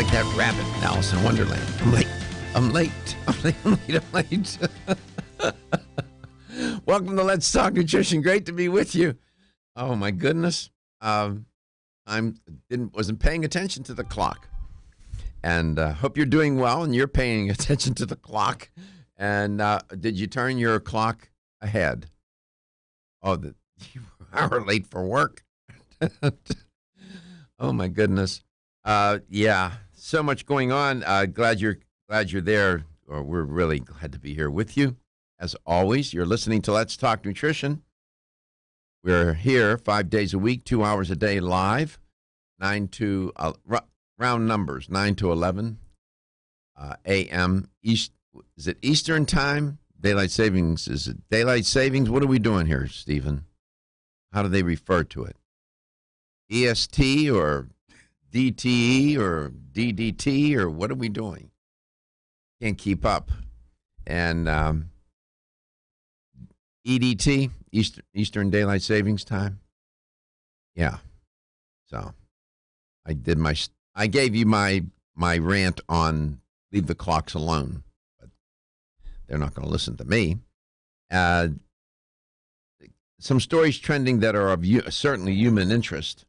like that rabbit in Alice in Wonderland. I'm late. I'm late. I'm late. Welcome to Let's Talk Nutrition. Great to be with you. Oh my goodness. Wasn't paying attention to the clock, and hope you're doing well and you're paying attention to the clock. And did you turn your clock ahead? Oh, you are late for work. Oh my goodness. Yeah, so much going on. Glad you're there. Or we're really glad to be here with you. As always, you're listening to Let's Talk Nutrition. We're here 5 days a week, 2 hours a day live, 9 to round numbers, 9 to 11 a.m. East. Is it Eastern time? Daylight savings. Is it daylight savings? What are we doing here, Stephen? How do they refer to it? EST or DTE or DDT or what are we doing? Can't keep up. And EDT, Eastern Daylight Savings Time. Yeah. So I gave you my rant on leave the clocks alone, but they're not going to listen to me. Some stories trending that are of certainly human interest.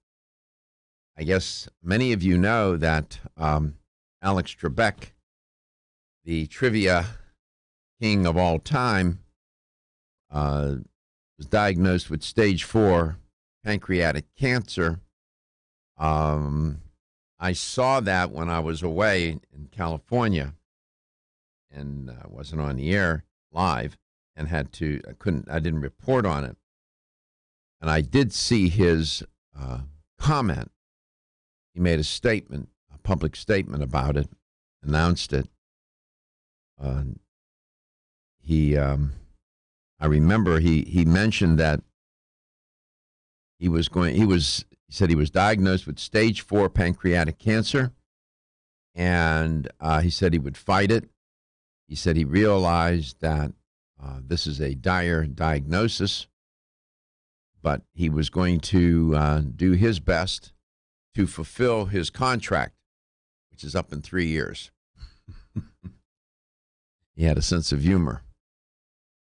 I guess many of you know that Alex Trebek, the trivia king of all time, was diagnosed with stage 4 pancreatic cancer. I saw that when I was away in California and wasn't on the air live and I didn't report on it. And I did see his comment. He made a statement, a public statement about it, announced it. I remember he mentioned that he said he was diagnosed with stage 4 pancreatic cancer, and he said he would fight it. He said he realized that this is a dire diagnosis, but he was going to do his best to fulfill his contract, which is up in 3 years. He had a sense of humor.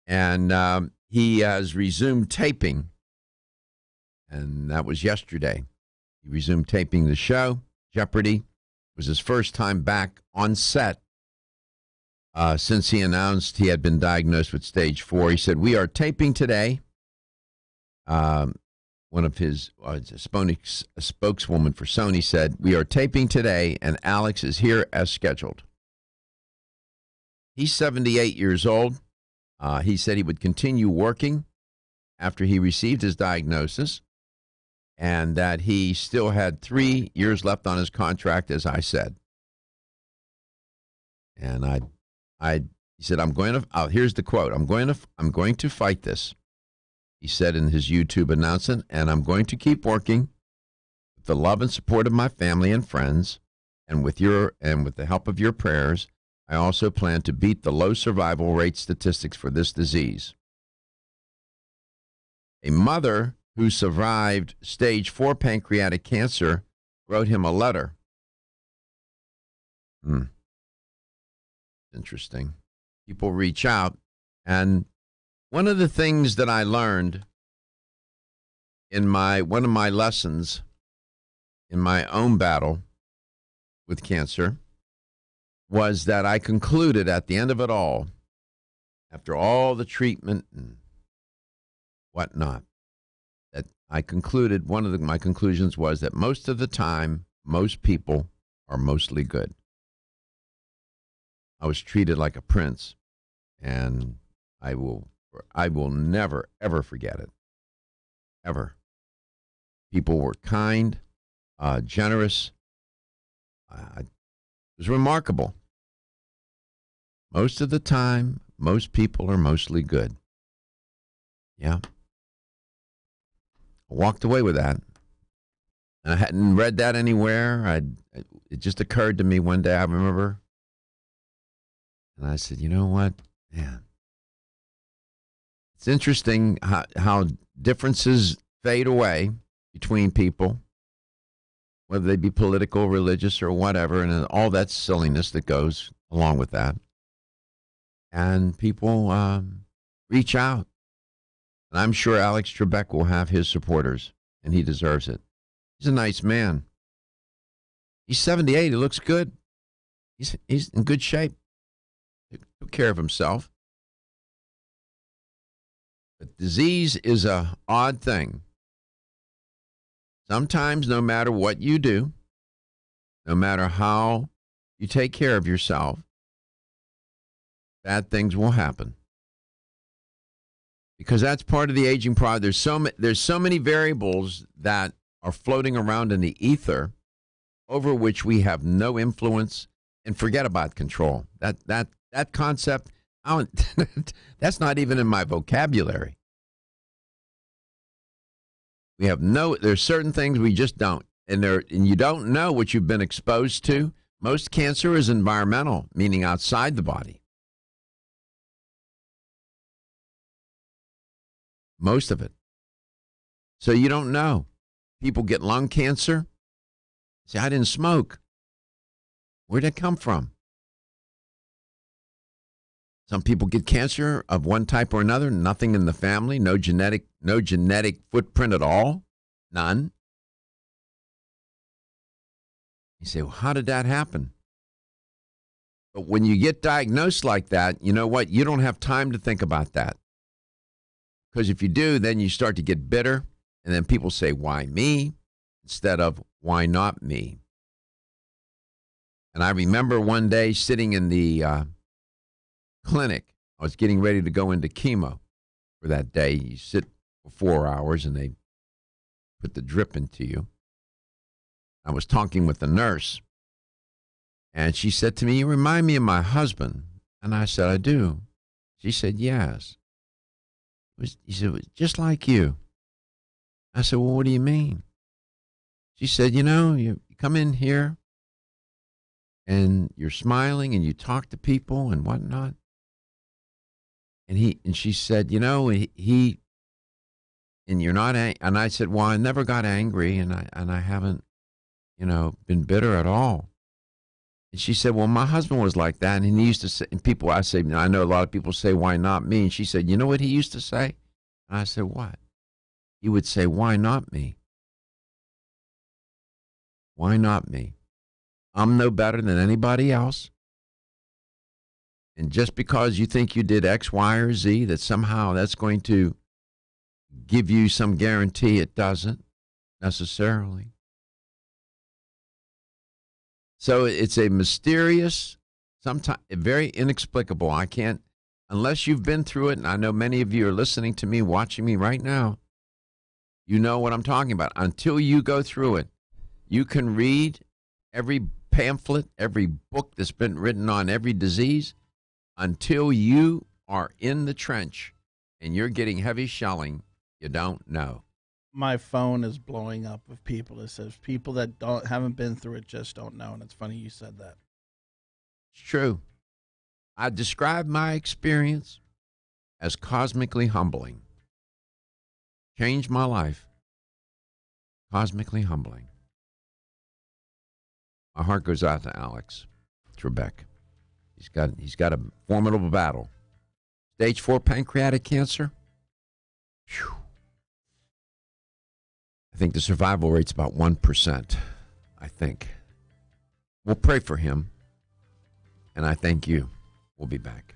And he has resumed taping, and that was yesterday. He resumed taping the show. Jeopardy! It was his first time back on set since he announced he had been diagnosed with stage 4. He said, "We are taping today." One of his a spokeswoman for Sony said, "We are taping today, and Alex is here as scheduled." He's 78 years old. He said he would continue working after he received his diagnosis and that he still had 3 years left on his contract, as I said. And he said, here's the quote, I'm going to fight this. He said in his YouTube announcement, and I'm going to keep working with the love and support of my family and friends, and with the help of your prayers. I also plan to beat the low survival rate statistics for this disease. A mother who survived stage 4 pancreatic cancer wrote him a letter. Interesting. People reach out, and one of the things that I learned in one of my lessons in my own battle with cancer was that I concluded at the end of it all, after all the treatment and whatnot, that I concluded, my conclusions was that most of the time, most people are mostly good. I was treated like a prince, and I will never, ever forget it. Ever. People were kind, generous. It was remarkable. Most of the time, most people are mostly good. Yeah. I walked away with that. And I hadn't read that anywhere. It just occurred to me one day, I remember. And I said, you know what? Man. It's interesting how differences fade away between people whether they be political, religious, or whatever, and all that silliness that goes along with that. And people reach out. And I'm sure Alex Trebek will have his supporters, and he deserves it. He's a nice man. He's 78. He looks good. He's in good shape. He took care of himself. But disease is a odd thing. Sometimes, no matter what you do, no matter how you take care of yourself, bad things will happen. Because that's part of the aging process. There's so many variables that are floating around in the ether over which we have no influence, and forget about control. That concept, that's not even in my vocabulary. We have there's certain things we just don't. And you don't know what you've been exposed to. Most cancer is environmental, meaning outside the body. Most of it. So you don't know. People get lung cancer. Say, I didn't smoke. Where'd it come from? Some people get cancer of one type or another, nothing in the family, no genetic footprint at all, none. You say, well, how did that happen? But when you get diagnosed like that, you know what? You don't have time to think about that. Because if you do, then you start to get bitter, and then people say, why me? Instead of, why not me? And I remember one day sitting in the clinic. I was getting ready to go into chemo for that day. You sit for 4 hours, and they put the drip into you. I was talking with the nurse, and she said to me, you remind me of my husband. And I said, I do. She said, yes. He said, it was just like you. I said, well, what do you mean? She said, you come in here and you're smiling and you talk to people and whatnot. And she said, he and you're not, and I said, well, I never got angry and I haven't, been bitter at all. And she said, well, my husband was like that. And he used to say, and I know a lot of people say, why not me? And she said, you know what he used to say? And I said, what? He would say, why not me? Why not me? I'm no better than anybody else. And just because you think you did X, Y, or Z, that somehow that's going to give you some guarantee, it doesn't necessarily. So it's a mysterious, sometimes very inexplicable. I can't, unless you've been through it, and I know many of you are listening to me, watching me right now, you know what I'm talking about. Until you go through it, you can read every pamphlet, every book that's been written on every disease. Until you are in the trench and you're getting heavy shelling, you don't know. My phone is blowing up with people. It says people that haven't been through it just don't know. And it's funny you said that. It's true. I describe my experience as cosmically humbling. Changed my life. Cosmically humbling. My heart goes out to Alex Trebek. He's got a formidable battle. Stage 4 pancreatic cancer. Whew. I think the survival rate's about 1%. I think. We'll pray for him. And I thank you. We'll be back.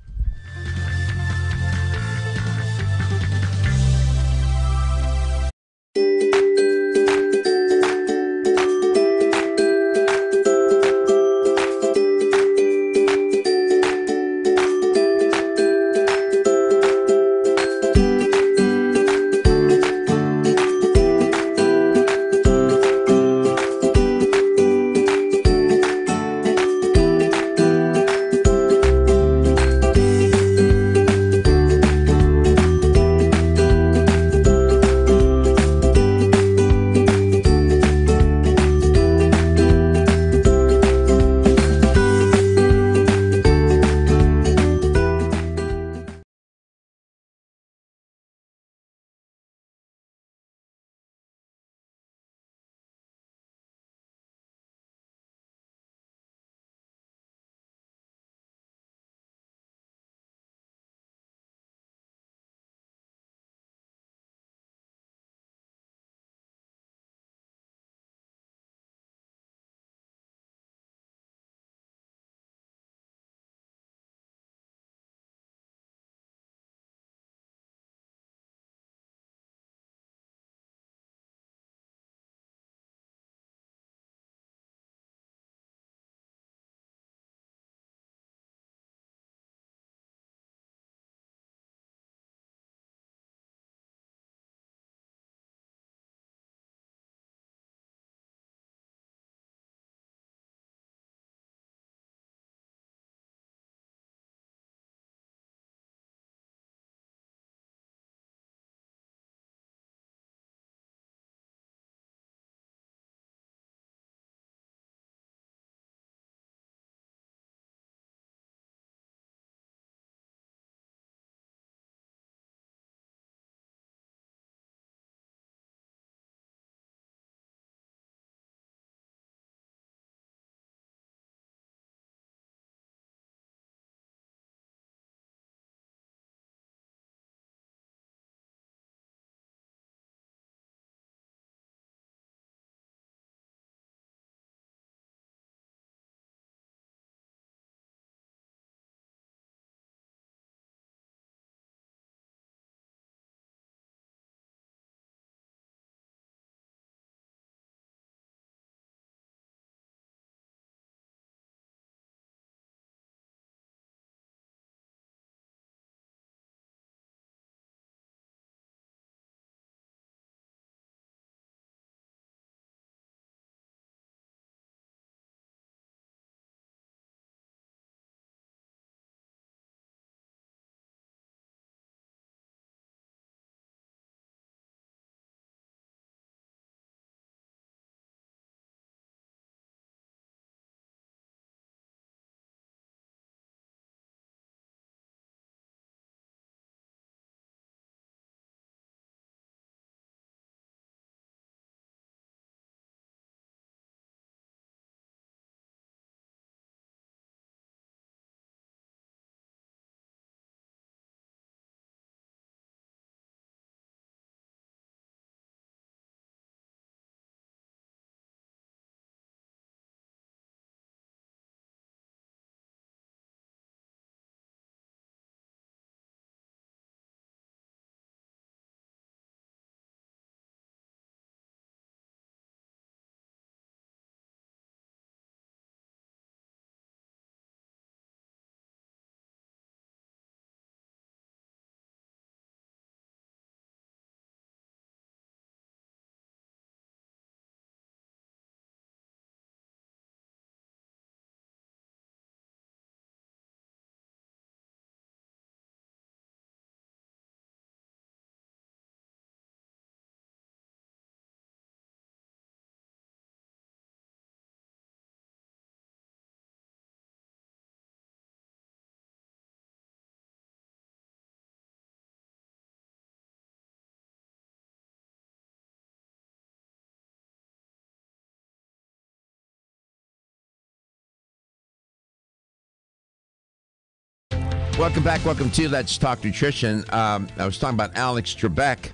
Welcome back. Welcome to Let's Talk Nutrition. I was talking about Alex Trebek,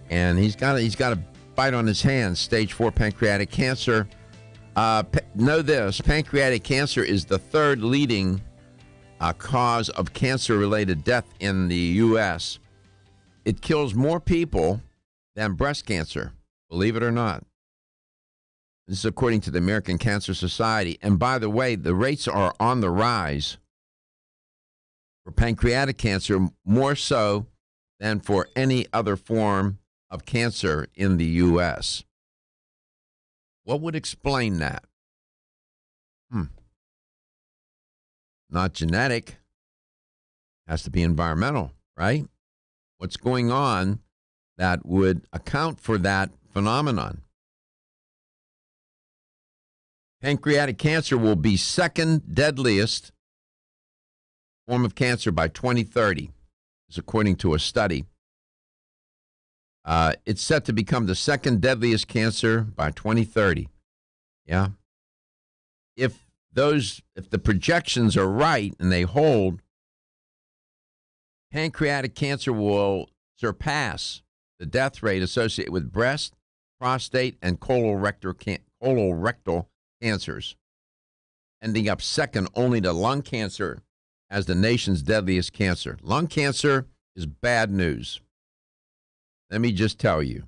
and he's got a bite on his hands, stage 4 pancreatic cancer. Know this: pancreatic cancer is the third leading cause of cancer-related death in the U.S. It kills more people than breast cancer, believe it or not. This is according to the American Cancer Society. And by the way, the rates are on the rise for pancreatic cancer, more so than for any other form of cancer in the U.S. What would explain that? Not genetic. Has to be environmental, right? What's going on that would account for that phenomenon? Pancreatic cancer will be second deadliest form of cancer by 2030, is according to a study. It's set to become the second deadliest cancer by 2030. Yeah. If the projections are right and they hold, pancreatic cancer will surpass the death rate associated with breast, prostate, and colorectal cancers, ending up second only to lung cancer as the nation's deadliest cancer. Lung cancer is bad news. Let me just tell you.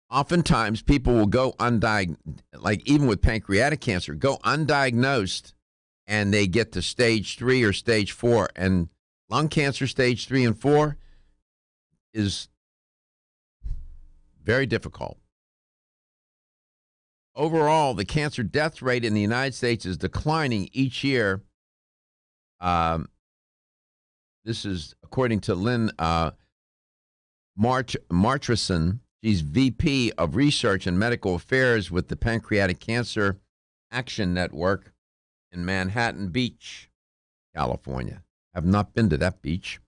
Oftentimes, people will go undiagnosed, like even with pancreatic cancer, go undiagnosed, and they get to stage 3 or stage 4. And lung cancer, stage 3 and 4, is very difficult. Overall, the cancer death rate in the United States is declining each year. This is according to Lynn Martrison. She's VP of Research and Medical Affairs with the Pancreatic Cancer Action Network in Manhattan Beach, California. Have not been to that beach.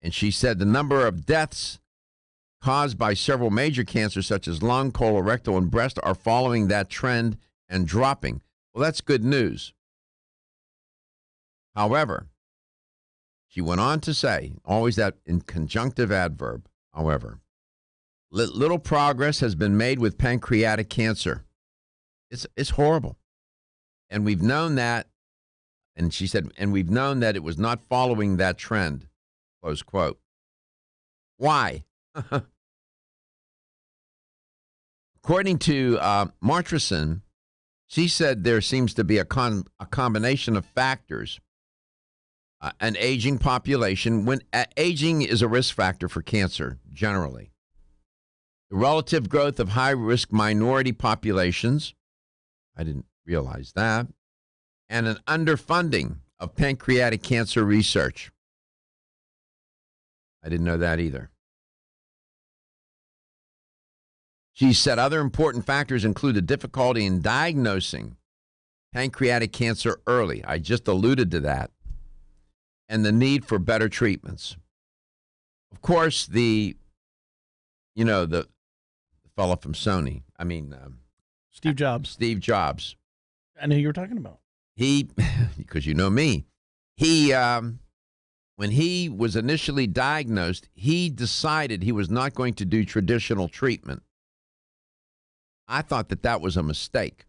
And she said the number of deaths caused by several major cancers such as lung, colorectal, and breast are following that trend and dropping. Well, that's good news. However, she went on to say, always that in conjunctive adverb, however, little progress has been made with pancreatic cancer. It's horrible. And we've known that, and she said, and we've known that it was not following that trend, close quote. Why? According to Martrison, she said there seems to be a combination of factors. An aging population, when aging is a risk factor for cancer, generally. The relative growth of high-risk minority populations, I didn't realize that, and an underfunding of pancreatic cancer research. I didn't know that either. She said other important factors include the difficulty in diagnosing pancreatic cancer early. I just alluded to that. And the need for better treatments. Of course, the fellow from Sony, Steve Jobs. Steve Jobs. I know who you were talking about. Because you know me, when he was initially diagnosed, he decided he was not going to do traditional treatment. I thought that was a mistake.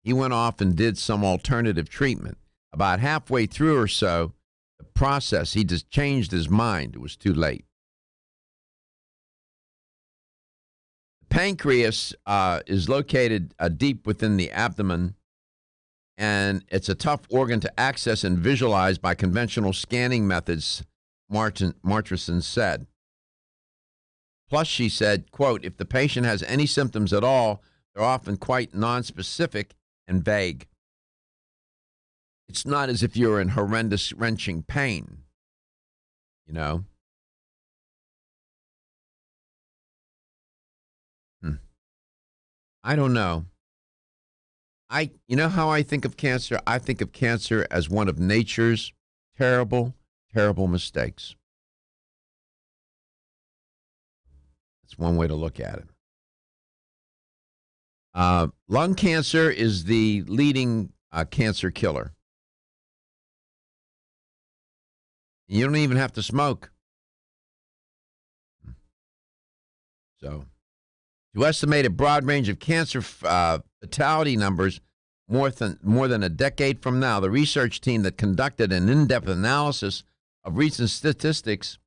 He went off and did some alternative treatment. About halfway through or so, the process, he just changed his mind. It was too late. The pancreas is located deep within the abdomen, and it's a tough organ to access and visualize by conventional scanning methods, Martrison said. Plus, she said, quote, if the patient has any symptoms at all, they're often quite nonspecific and vague. It's not as if you're in horrendous, wrenching pain, you know. I don't know. You know how I think of cancer? I think of cancer as one of nature's terrible, terrible mistakes. That's one way to look at it. Lung cancer is the leading cancer killer. You don't even have to smoke. So, to estimate a broad range of cancer fatality numbers more than a decade from now, the research team that conducted an in-depth analysis of recent statistics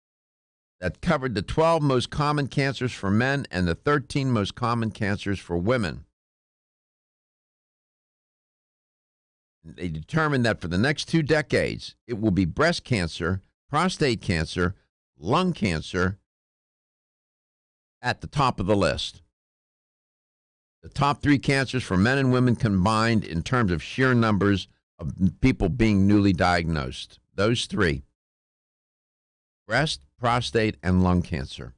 that covered the 12 most common cancers for men and the 13 most common cancers for women. They determined that for the next 2 decades, it will be breast cancer, prostate cancer, lung cancer at the top of the list. The top 3 cancers for men and women combined in terms of sheer numbers of people being newly diagnosed. Those 3. Breast, prostate, and lung cancer.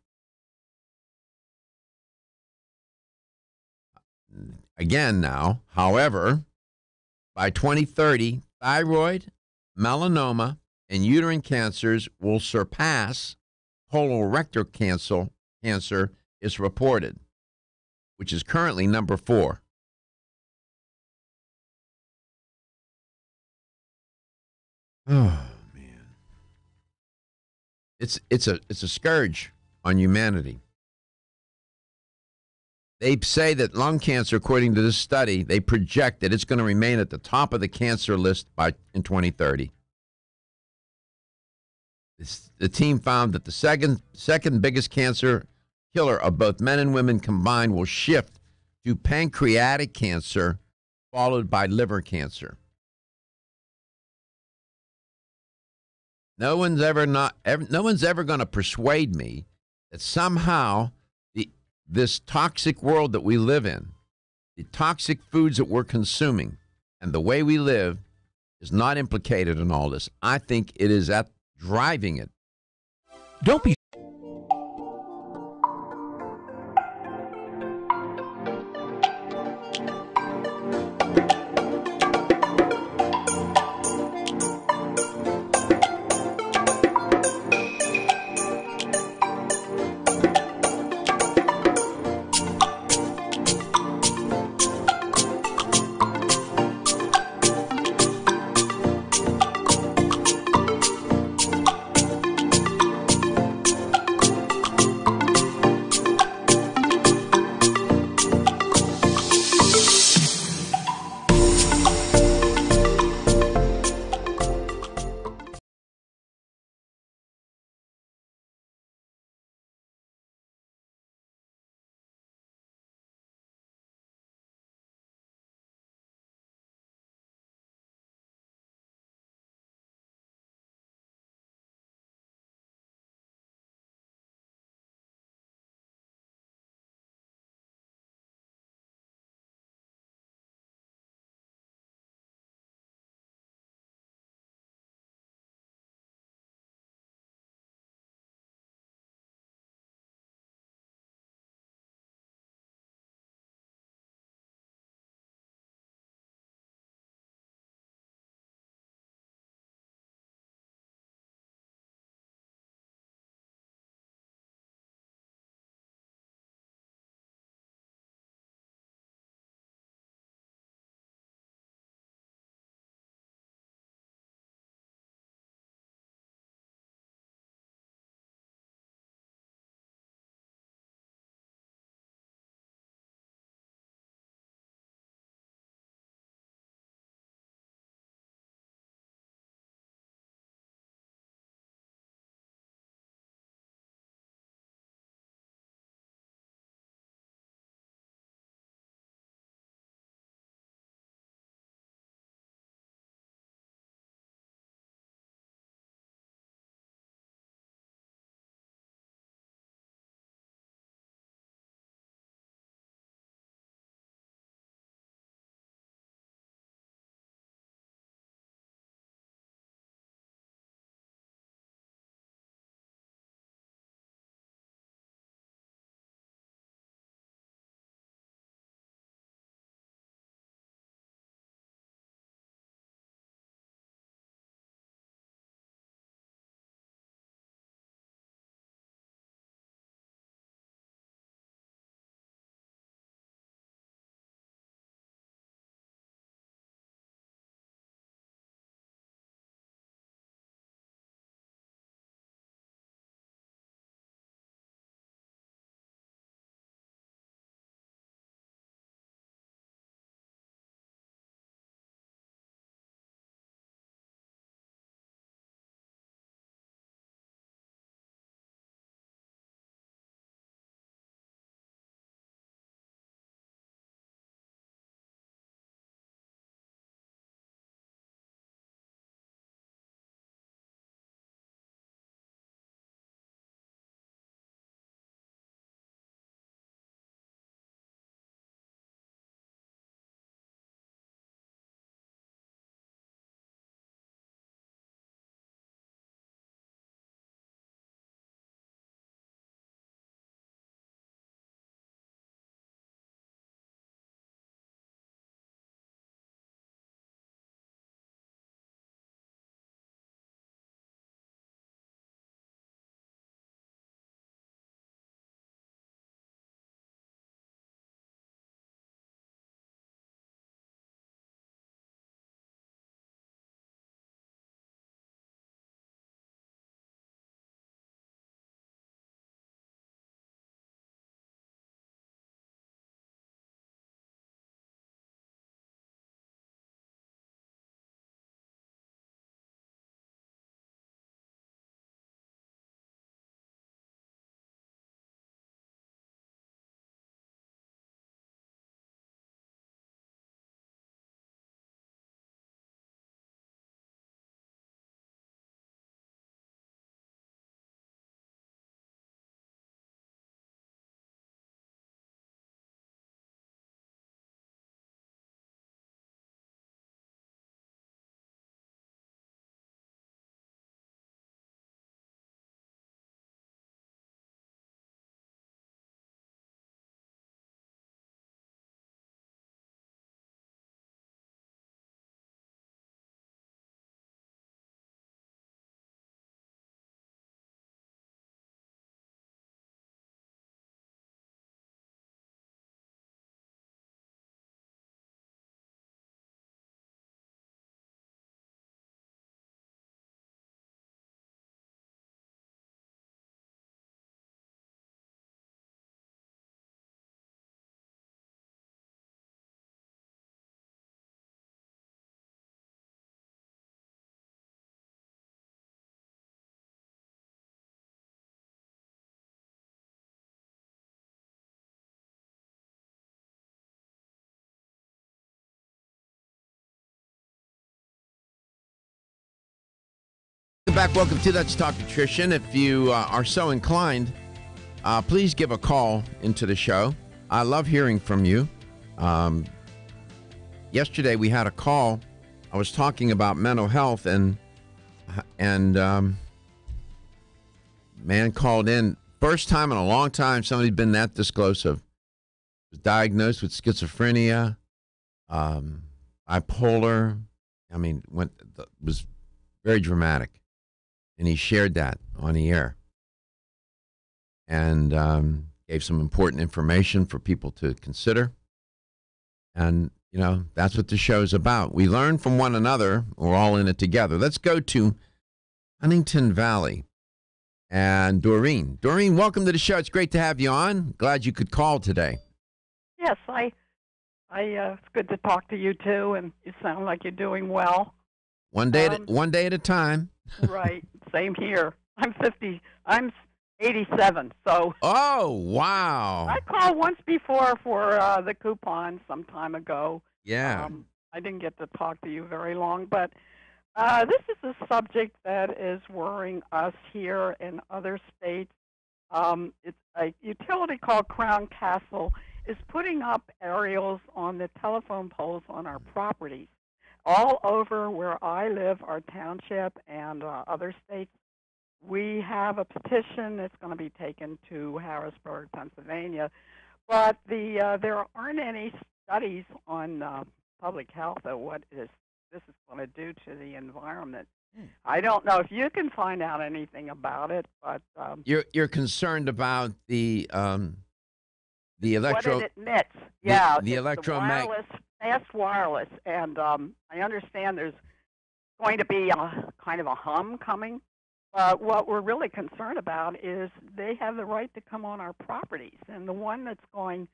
Again now, however, by 2030, thyroid, melanoma, and uterine cancers will surpass colorectal cancer is reported, which is currently number 4. Oh man, it's a scourge on humanity. They say that lung cancer, according to this study, they project that it's going to remain at the top of the cancer list in 2030. The team found that the second biggest cancer killer of both men and women combined will shift to pancreatic cancer, followed by liver cancer. No one's ever going to persuade me that somehow this toxic world that we live in, the toxic foods that we're consuming, and the way we live is not implicated in all this. I think it is at driving it. Don't be Welcome back. Welcome to Let's Talk Nutrition. If you are so inclined, please give a call into the show. I love hearing from you. Yesterday we had a call. I was talking about mental health, and man called in. First time in a long time somebody's been that disclosive. Was diagnosed with schizophrenia, bipolar. I mean, was very dramatic. And he shared that on the air and gave some important information for people to consider. And, you know, that's what the show's about. We learn from one another. We're all in it together. Let's go to Huntington Valley and Doreen. Doreen, welcome to the show. It's great to have you on. Glad you could call today. Yes, it's good to talk to you too, and you sound like you're doing well. One day at a time. Right, same here. I'm 87, so. Oh, wow. I called once before for the coupon some time ago. Yeah. I didn't get to talk to you very long, but this is a subject that is worrying us here in other states. It's a utility called Crown Castle is putting up aerials on the telephone poles on our properties. All over where I live, our township and other states, we have a petition that's going to be taken to Harrisburg, Pennsylvania. But there aren't any studies on public health or what this is going to do to the environment. I don't know if you can find out anything about it, but you're concerned about the electro. What it emits, yeah, the electromagnetic. Fast wireless, and I understand there's going to be a kind of a hum coming. But what we're really concerned about is they have the right to come on our properties, and the one that's going,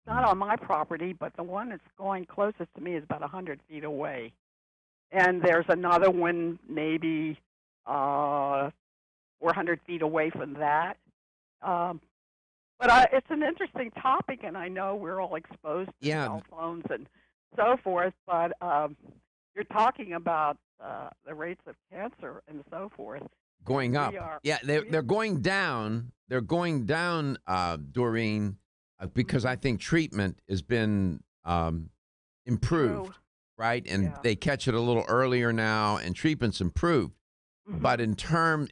not on my property, but the one that's going closest to me is about 100 feet away. And there's another one maybe 400 feet away from that. But it's an interesting topic, and I know we're all exposed to cell phones and so forth, but you're talking about the rates of cancer and so forth. Going up. They're going down. They're going down, Doreen, because I think treatment has been improved, right? And they catch it a little earlier now, and treatment's improved. Mm-hmm. But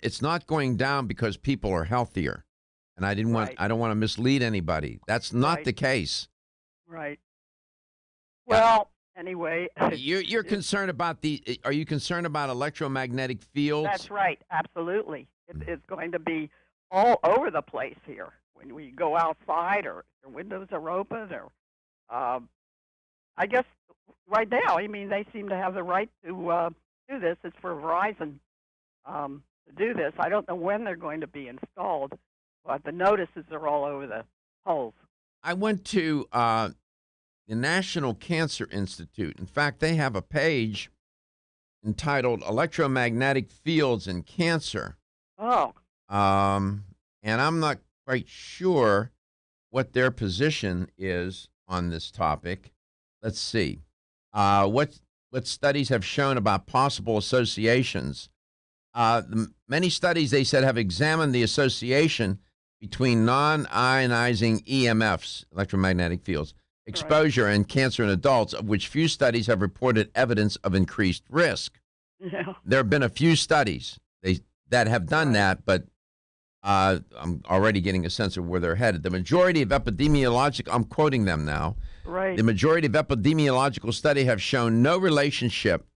it's not going down because people are healthier. And I don't want to mislead anybody. That's not the case. Right. Well, anyway, you're concerned about are you concerned about electromagnetic fields? That's right. Absolutely. It's going to be all over the place here when we go outside or the windows are open or I guess right now, I mean, they seem to have the right to do this. It's for Verizon to do this. I don't know when they're going to be installed. But the notices are all over the poles. I went to the National Cancer Institute. In fact, they have a page entitled Electromagnetic Fields and Cancer. Oh. And I'm not quite sure what their position is on this topic. Let's see. What studies have shown about possible associations? Many studies, they said, have examined the association between non-ionizing EMFs, electromagnetic fields, exposure and cancer in adults, of which few studies have reported evidence of increased risk. Yeah. There have been a few studies that have done that, but I'm already getting a sense of where they're headed. The majority of epidemiological, I'm quoting them now, the majority of epidemiological studies have shown no relationship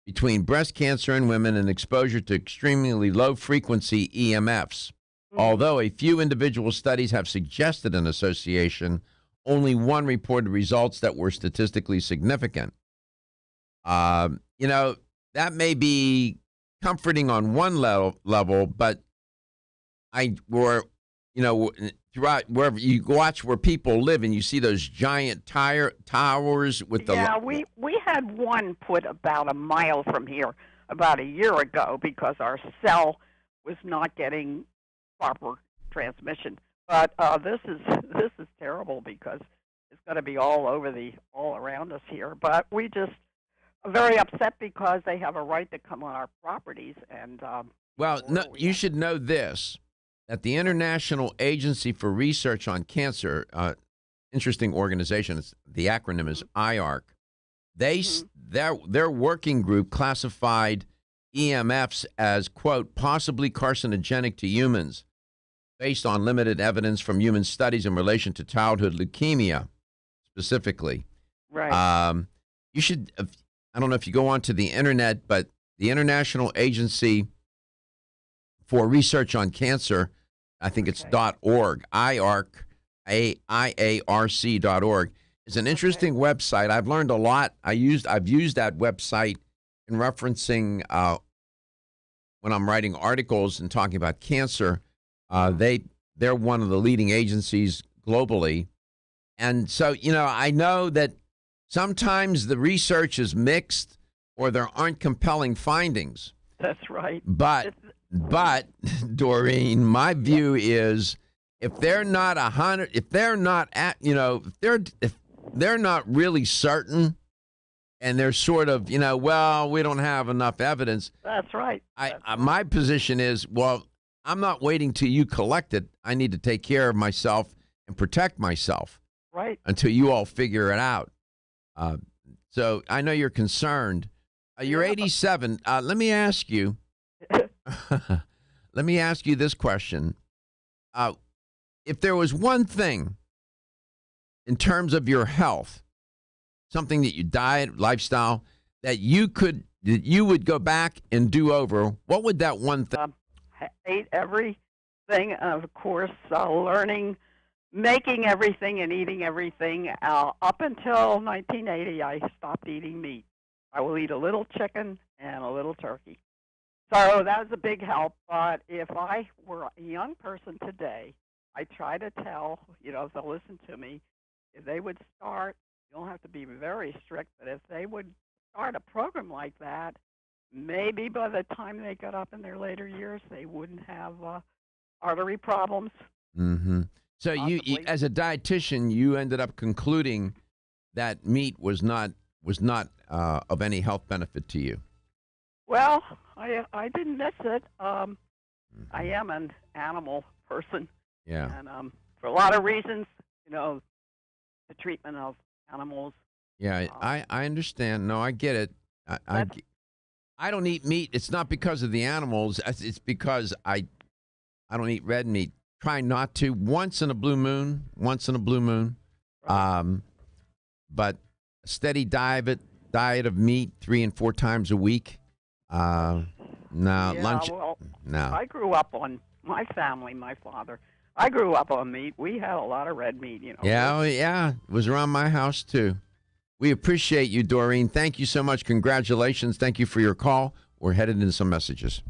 between breast cancer in women and exposure to extremely low-frequency EMFs. Although a few individual studies have suggested an association, only one reported results that were statistically significant. You know, that may be comforting on one level, but throughout wherever you watch where people live and you see those giant towers with the... Yeah, we had one put about a mile from here about a year ago because our cell was not getting proper transmission. But this is terrible because it's going to be all around us here. But we just very upset because they have a right to come on our properties and Well, no, we you have, should know this, that the International Agency for Research on Cancer, interesting organization, the acronym is IARC, their working group classified EMFs as, quote, possibly carcinogenic to humans based on limited evidence from human studies in relation to childhood leukemia specifically. right. You should, I don't know if you go onto the internet, but the International Agency for Research on Cancer, I think it's .org, IARC, IARC.org, is an interesting website. I've learned a lot. I've used that website in referencing when I'm writing articles and talking about cancer. They're one of the leading agencies globally. And so, I know that sometimes the research is mixed or there aren't compelling findings. That's right. But Doreen, my view is if they're not 100, if they're not if they're not really certain and they're sort of, well, we don't have enough evidence. That's right. My position is, well, I'm not waiting till you collect it. I need to take care of myself and protect myself. Right. Until you all figure it out. So I know you're concerned. You're 87. Let me ask you. Let me ask you this question. If there was one thing in terms of your health, something that you diet, lifestyle, that you would go back and do over, what would that one thing? Ate everything, of course, learning, making everything and eating everything. Up until 1980, I stopped eating meat. I will eat a little chicken and a little turkey. So that was a big help. But if I were a young person today, I try to tell, if they'll listen to me, if they would start, you don't have to be very strict, but if they would start a program like that, maybe by the time they got up in their later years, they wouldn't have artery problems. Mm-hmm. So you, Possibly. as a dietitian, you ended up concluding that meat was not of any health benefit to you. Well, I didn't miss it. I am an animal person, Yeah. and for a lot of reasons, the treatment of animals. Yeah, I understand. No, I get it. I don't eat meat. It's not because of the animals. It's because I don't eat red meat. Try not to. Once in a blue moon. Right. But a steady diet of meat 3 and 4 times a week. Lunch. Well, No. I grew up on my family, my father. I grew up on meat. We had a lot of red meat, Yeah, it was around my house too. We appreciate you, Doreen. Thank you so much. Congratulations. Thank you for your call. We're headed into some messages.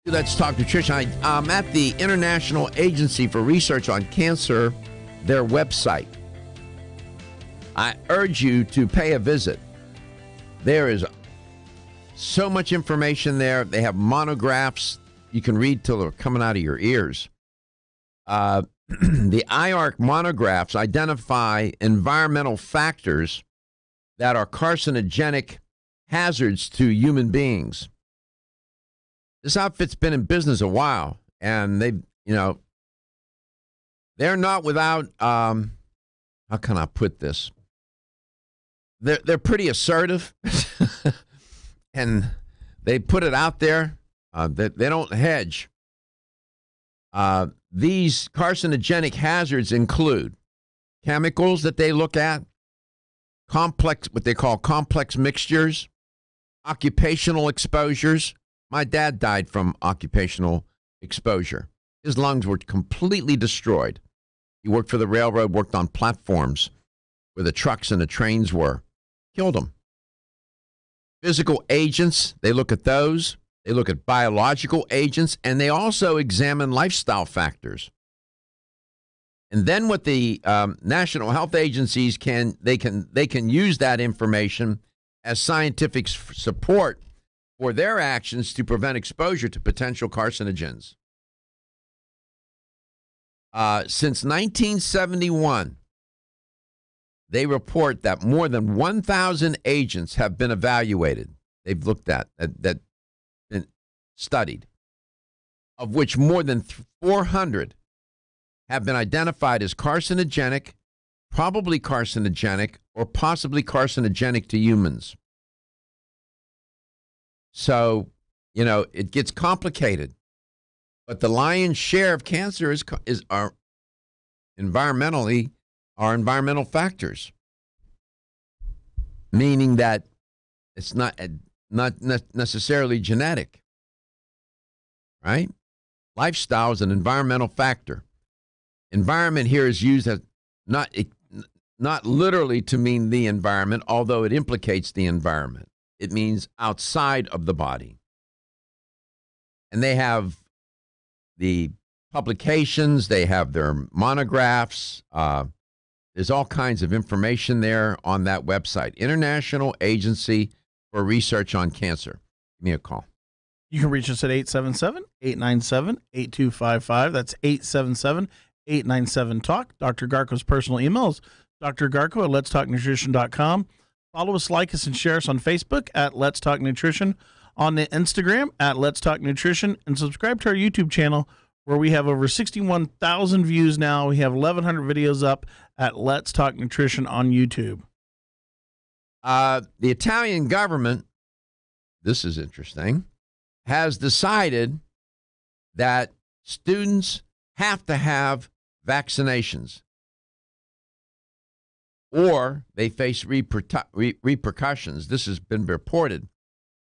Let's Talk Nutrition. I'm at the International Agency for Research on Cancer, their website. I urge you to pay a visit. There is so much information there. They have monographs you can read till they're coming out of your ears. The IARC monographs identify environmental factors that are carcinogenic hazards to human beings. This outfit's been in business a while, and they're not without, how can I put this? They're pretty assertive, and they put it out there. They don't hedge. These carcinogenic hazards include chemicals that they look at, what they call complex mixtures, occupational exposures. My dad died from occupational exposure. His lungs were completely destroyed. He worked for the railroad, worked on platforms where the trucks and the trains were. Killed him. Physical agents, they look at those. They look at biological agents, and they also examine lifestyle factors. And then what the national health agencies can use that information as scientific support for their actions to prevent exposure to potential carcinogens. Since 1971, they report that more than 1,000 agents have been evaluated. They've looked at that been studied, of which more than 400 have been identified as carcinogenic, probably carcinogenic, or possibly carcinogenic to humans. So, it gets complicated. But the lion's share of cancer is our environmental factors, meaning that it's not necessarily genetic, right? Lifestyle is an environmental factor. Environment here is used as not literally to mean the environment, although it implicates the environment. It means outside of the body. And they have the publications, they have their monographs. There's all kinds of information there on that website. International Agency for Research on Cancer. Give me a call. You can reach us at 877-897-8255. That's 877-897-TALK. Dr. Garko's personal email is drgarko@letstalknutrition.com. Follow us, like us, and share us on Facebook at Let's Talk Nutrition, on the Instagram at Let's Talk Nutrition, and subscribe to our YouTube channel where we have over 61,000 views now. We have 1,100 videos up at Let's Talk Nutrition on YouTube. The Italian government, this is interesting, has decided that students have to have vaccinations or they face repercussions. This has been reported.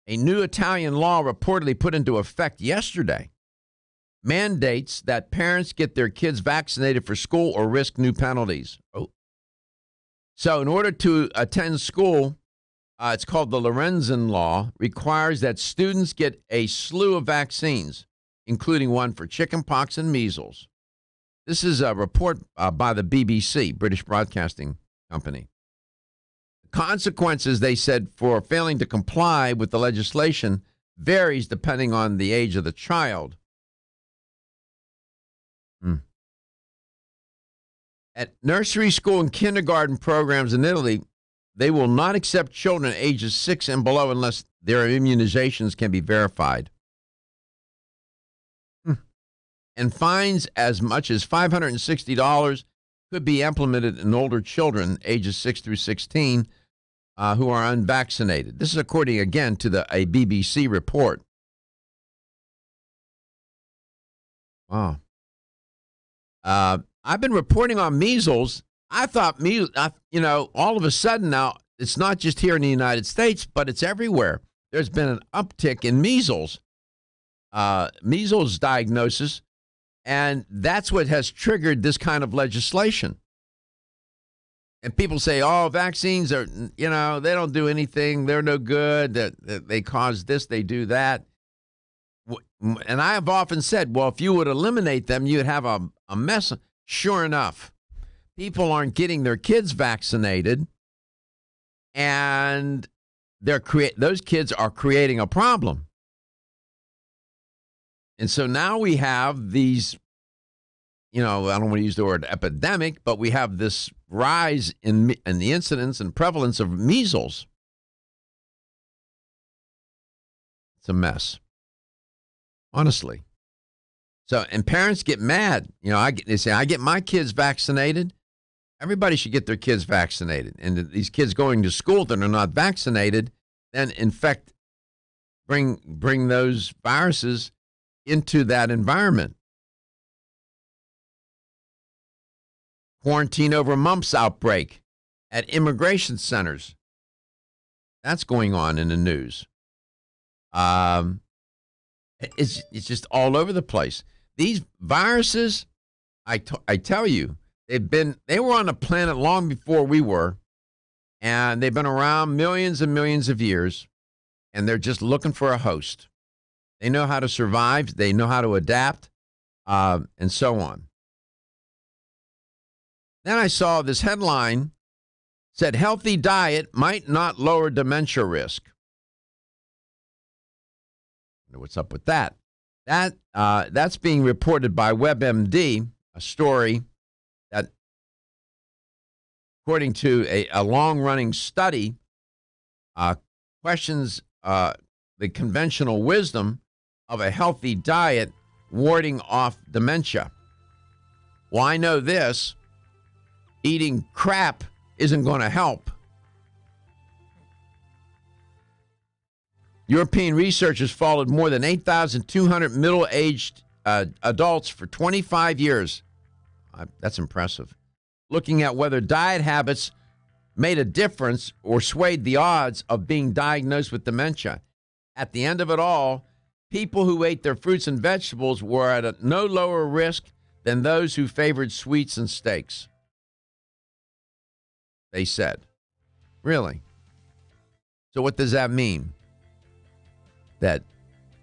A new Italian law reportedly put into effect yesterday mandates that parents get their kids vaccinated for school or risk new penalties. Oh. So in order to attend school, it's called the Lorenzen Law, requires that students get a slew of vaccines, including one for chickenpox and measles. This is a report by the BBC, British Broadcasting Company. The consequences, they said, for failing to comply with the legislation varies depending on the age of the child. At nursery, school, and kindergarten programs in Italy, they will not accept children ages 6 and below unless their immunizations can be verified. And fines as much as $560 could be implemented in older children ages 6 through 16 who are unvaccinated. This is according, again, to a BBC report. Wow. I've been reporting on measles. I thought measles, all of a sudden now, it's not just here in the United States, but it's everywhere. There's been an uptick in measles diagnosis, and that's what has triggered this kind of legislation. And people say, oh, vaccines are, they don't do anything. They're no good. That they cause this, they do that. And I have often said, well, if you would eliminate them, you'd have a mess. Sure enough, people aren't getting their kids vaccinated, and those kids are creating a problem. And so now we have these, I don't want to use the word epidemic, but we have this rise in the incidence and prevalence of measles. It's a mess, honestly. So, and parents get mad. They say, I get my kids vaccinated. Everybody should get their kids vaccinated. And these kids going to school that are not vaccinated then bring those viruses into that environment. Quarantine over mumps outbreak at immigration centers. That's going on in the news. It's just all over the place. These viruses, I tell you, they were on the planet long before we were, and they've been around millions and millions of years, and they're just looking for a host. They know how to survive. They know how to adapt, and so on. Then I saw this headline said healthy diet might not lower dementia risk. What's up with that? That's being reported by WebMD, a story that, according to a long-running study, questions the conventional wisdom of a healthy diet warding off dementia. Well, I know this. Eating crap isn't going to help. European researchers followed more than 8,200 middle-aged adults for 25 years. That's impressive. Looking at whether diet habits made a difference or swayed the odds of being diagnosed with dementia. At the end of it all, people who ate their fruits and vegetables were at a no lower risk than those who favored sweets and steaks. They said. Really? So what does that mean? That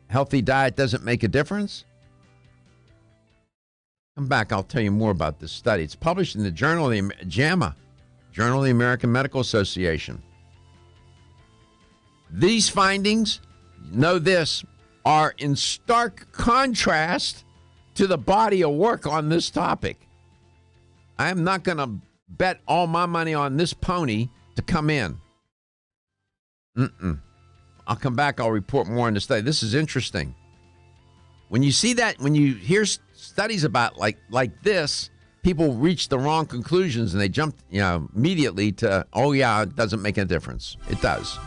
healthy diet doesn't make a difference? Come back, I'll tell you more about this study. It's published in the Journal of the JAMA, Journal of the American Medical Association. These findings, know this, are in stark contrast to the body of work on this topic. I am not going to bet all my money on this pony to come in. I'll come back. I'll report more on the study. This is interesting. When you see that, when you hear studies about like this, people reach the wrong conclusions and they jump, immediately to, oh yeah, it doesn't make a difference. It does.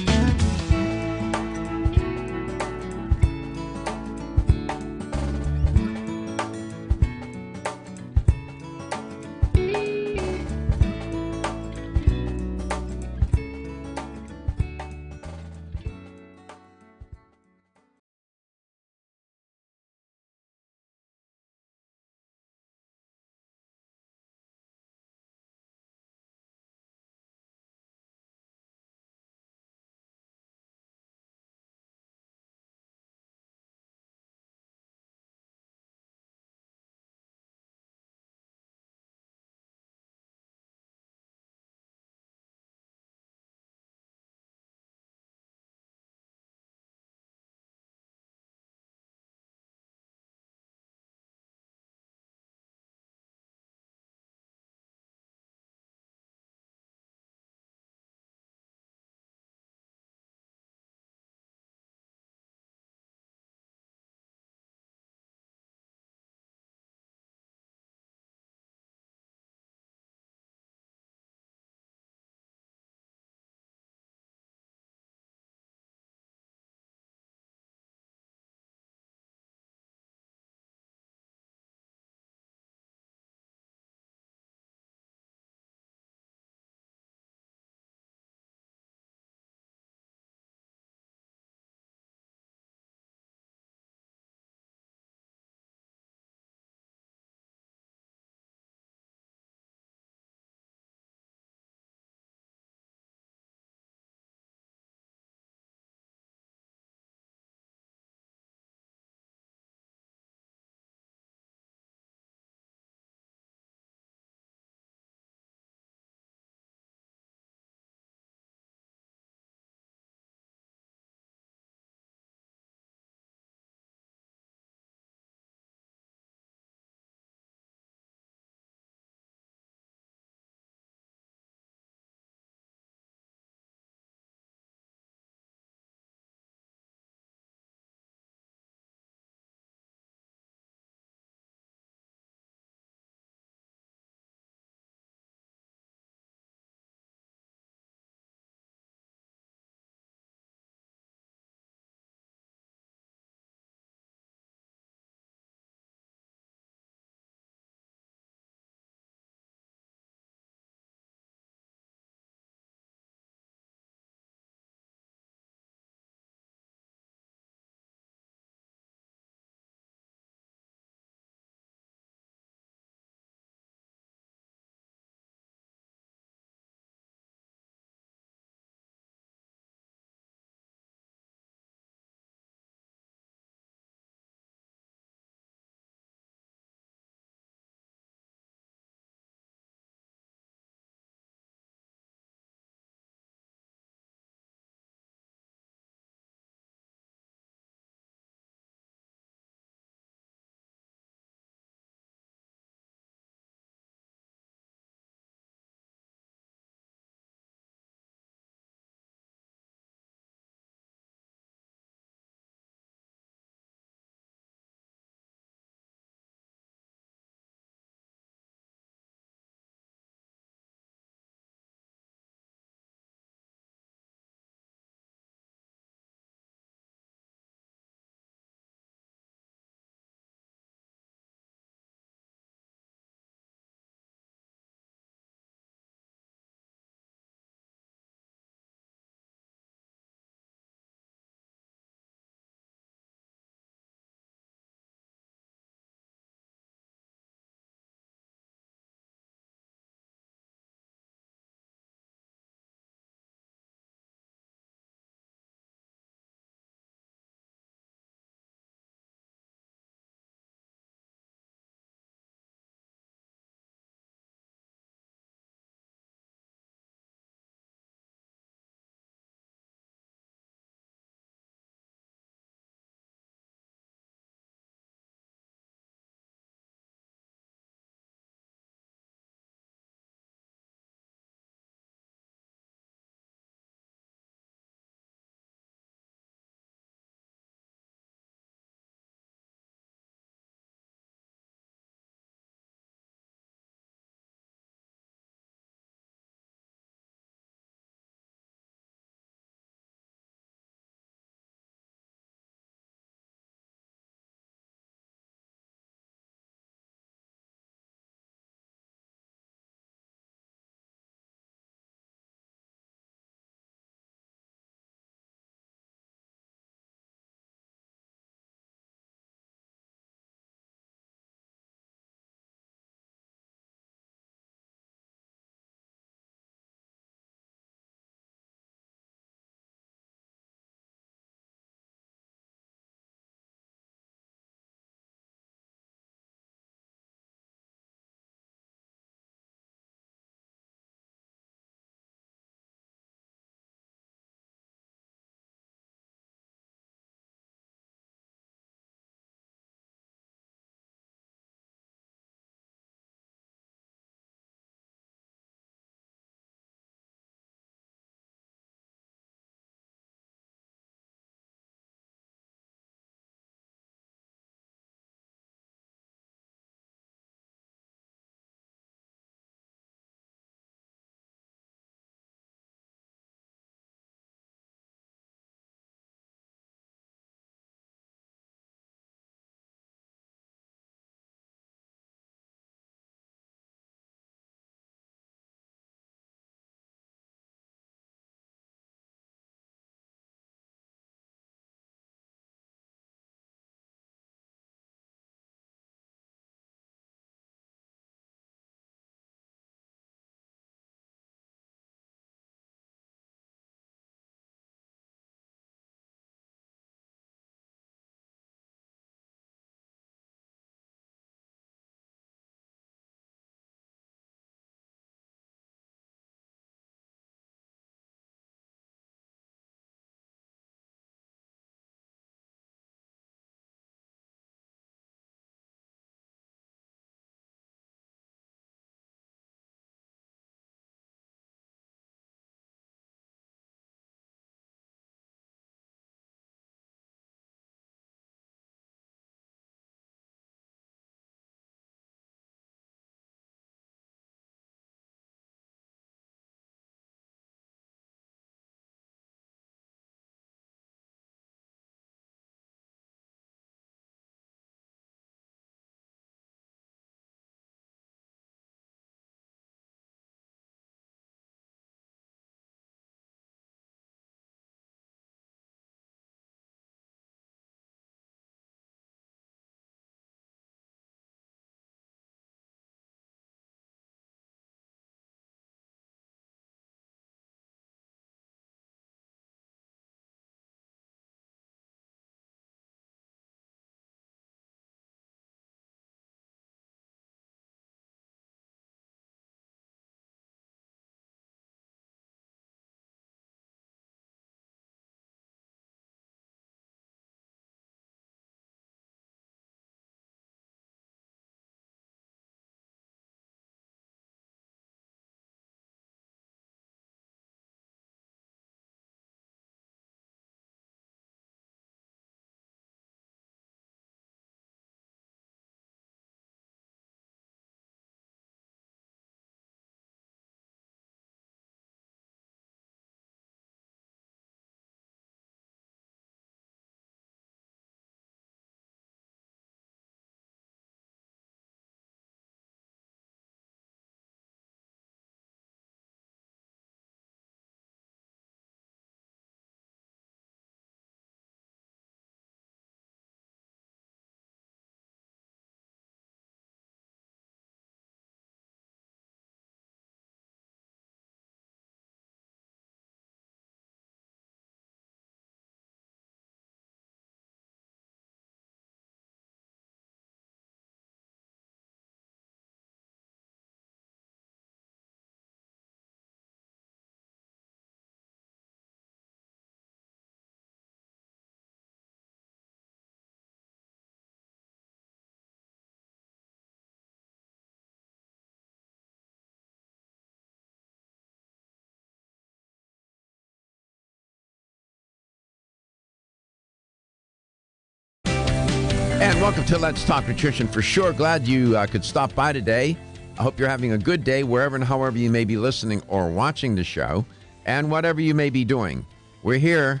And welcome to Let's Talk Nutrition for sure. Glad you could stop by today. I hope you're having a good day wherever and however you may be listening or watching the show and whatever you may be doing. We're here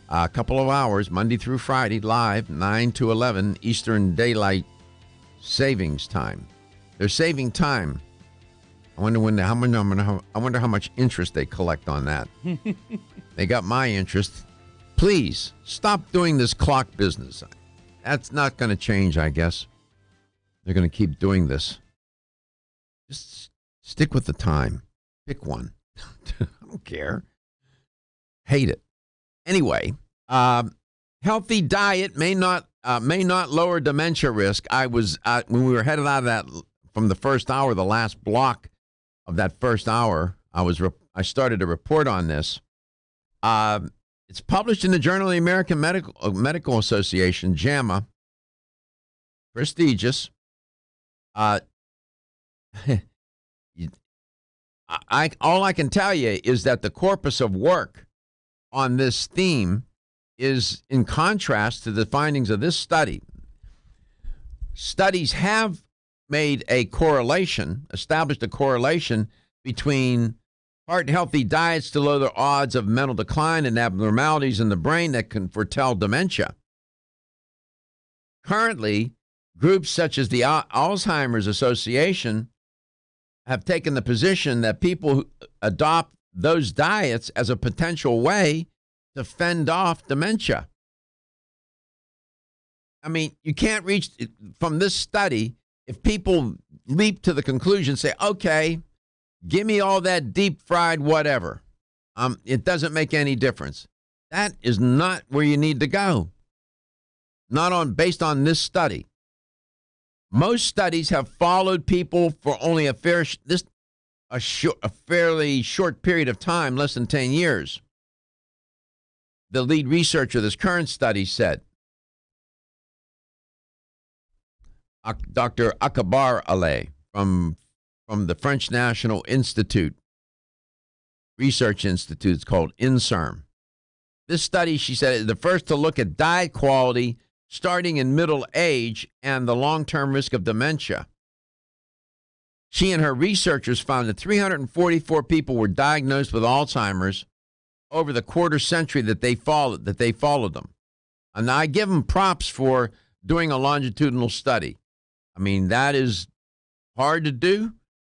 a couple of hours, Monday through Friday, live, 9 to 11 Eastern Daylight Savings Time. They're saving time. I wonder how much interest they collect on that. They got my interest. Please stop doing this clock business. That's not going to change, I guess. They're going to keep doing this. Just stick with the time. Pick one. I don't care. Hate it. Anyway, healthy diet may not lower dementia risk. I was when we were headed out of that from the first hour, the last block of that first hour. I started a report on this. It's published in the Journal of the American Medical Association, JAMA. Prestigious. All I can tell you is that the corpus of work on this theme is in contrast to the findings of this study. Studies have made a correlation, established a correlation between heart-healthy diets to lower the odds of mental decline and abnormalities in the brain that can foretell dementia. Currently, groups such as the Alzheimer's Association have taken the position that people who adopt those diets as a potential way to fend off dementia. I mean, you can't reach, from this study, if people leap to the conclusion, say, okay, give me all that deep-fried whatever. It doesn't make any difference. That is not where you need to go. Based on this study. Most studies have followed people for only a fairly short period of time, less than 10 years. The lead researcher of this current study said, Dr. Akbar Ale from the French National Institute, Research Institute, it's called INSERM. This study, she said, is the first to look at diet quality starting in middle age and the long-term risk of dementia. She and her researchers found that 344 people were diagnosed with Alzheimer's over the quarter century that they followed them. And I give them props for doing a longitudinal study. I mean, that is hard to do,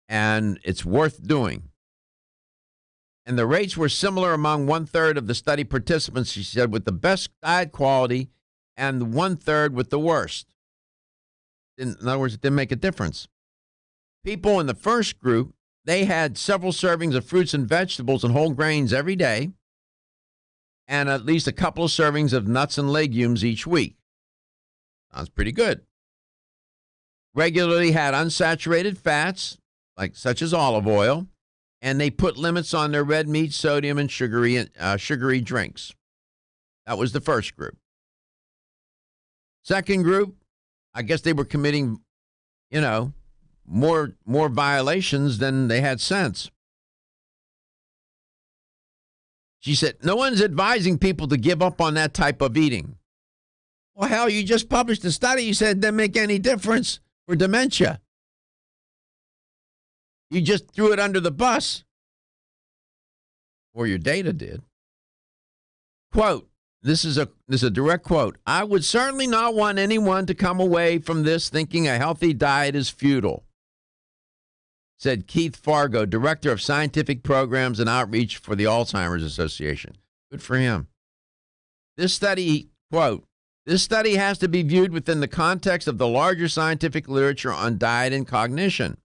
and it's worth doing. And the rates were similar among 1/3 of the study participants, she said, with the best diet quality and 1/3 with the worst. In other words, it didn't make a difference. People in the first group, they had several servings of fruits and vegetables and whole grains every day, and at least a couple of servings of nuts and legumes each week. Sounds pretty good. Regularly had unsaturated fats, such as olive oil, and they put limits on their red meat, sodium, and sugary drinks. That was the first group. Second group, I guess they were committing, more violations than they had sense. She said, no one's advising people to give up on that type of eating. Well, hell, you just published a study. You said it didn't make any difference for dementia. You just threw it under the bus. Or your data did. Quote, this is a direct quote. I would certainly not want anyone to come away from this thinking a healthy diet is futile, said Keith Fargo, Director of Scientific Programs and Outreach for the Alzheimer's Association. Good for him. This study, quote, this study has to be viewed within the context of the larger scientific literature on diet and cognition,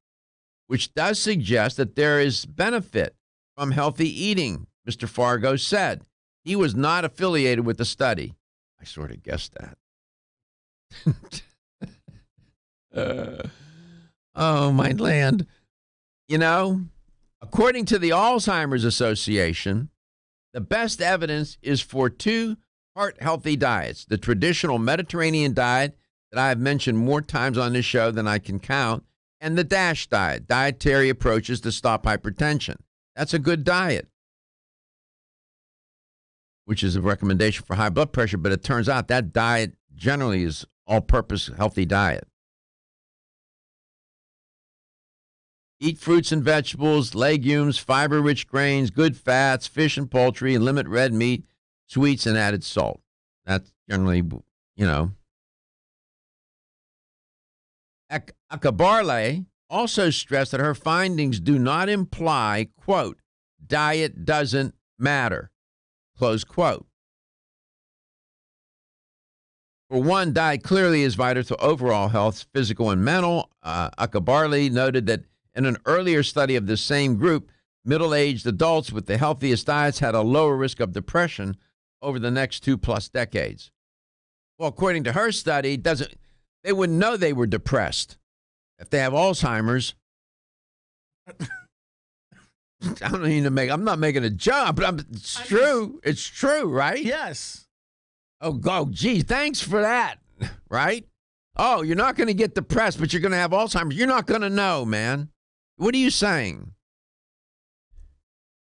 which does suggest that there is benefit from healthy eating, Mr. Fargo said. He was not affiliated with the study. I sort of guessed that. Oh, my land. According to the Alzheimer's Association, the best evidence is for two heart-healthy diets, the traditional Mediterranean diet that I have mentioned more times on this show than I can count, and the DASH diet, dietary approaches to stop hypertension. That's a good diet, which is a recommendation for high blood pressure, but it turns out that diet generally is all-purpose healthy diet. Eat fruits and vegetables, legumes, fiber-rich grains, good fats, fish and poultry, and limit red meat, sweets, and added salt. That's generally, Akabarle also stressed that her findings do not imply, quote, diet doesn't matter, close quote. For one, diet clearly is vital to overall health, physical and mental. Akabarle noted that in an earlier study of this same group, middle-aged adults with the healthiest diets had a lower risk of depression over the next 2+ decades. Well, according to her study, they wouldn't know they were depressed if they have Alzheimer's. I don't need to I'm not making a joke, but it's true. It's true, right? Yes. Oh, gee, thanks for that, right? Oh, you're not going to get depressed, but you're going to have Alzheimer's. You're not going to know, man. What are you saying?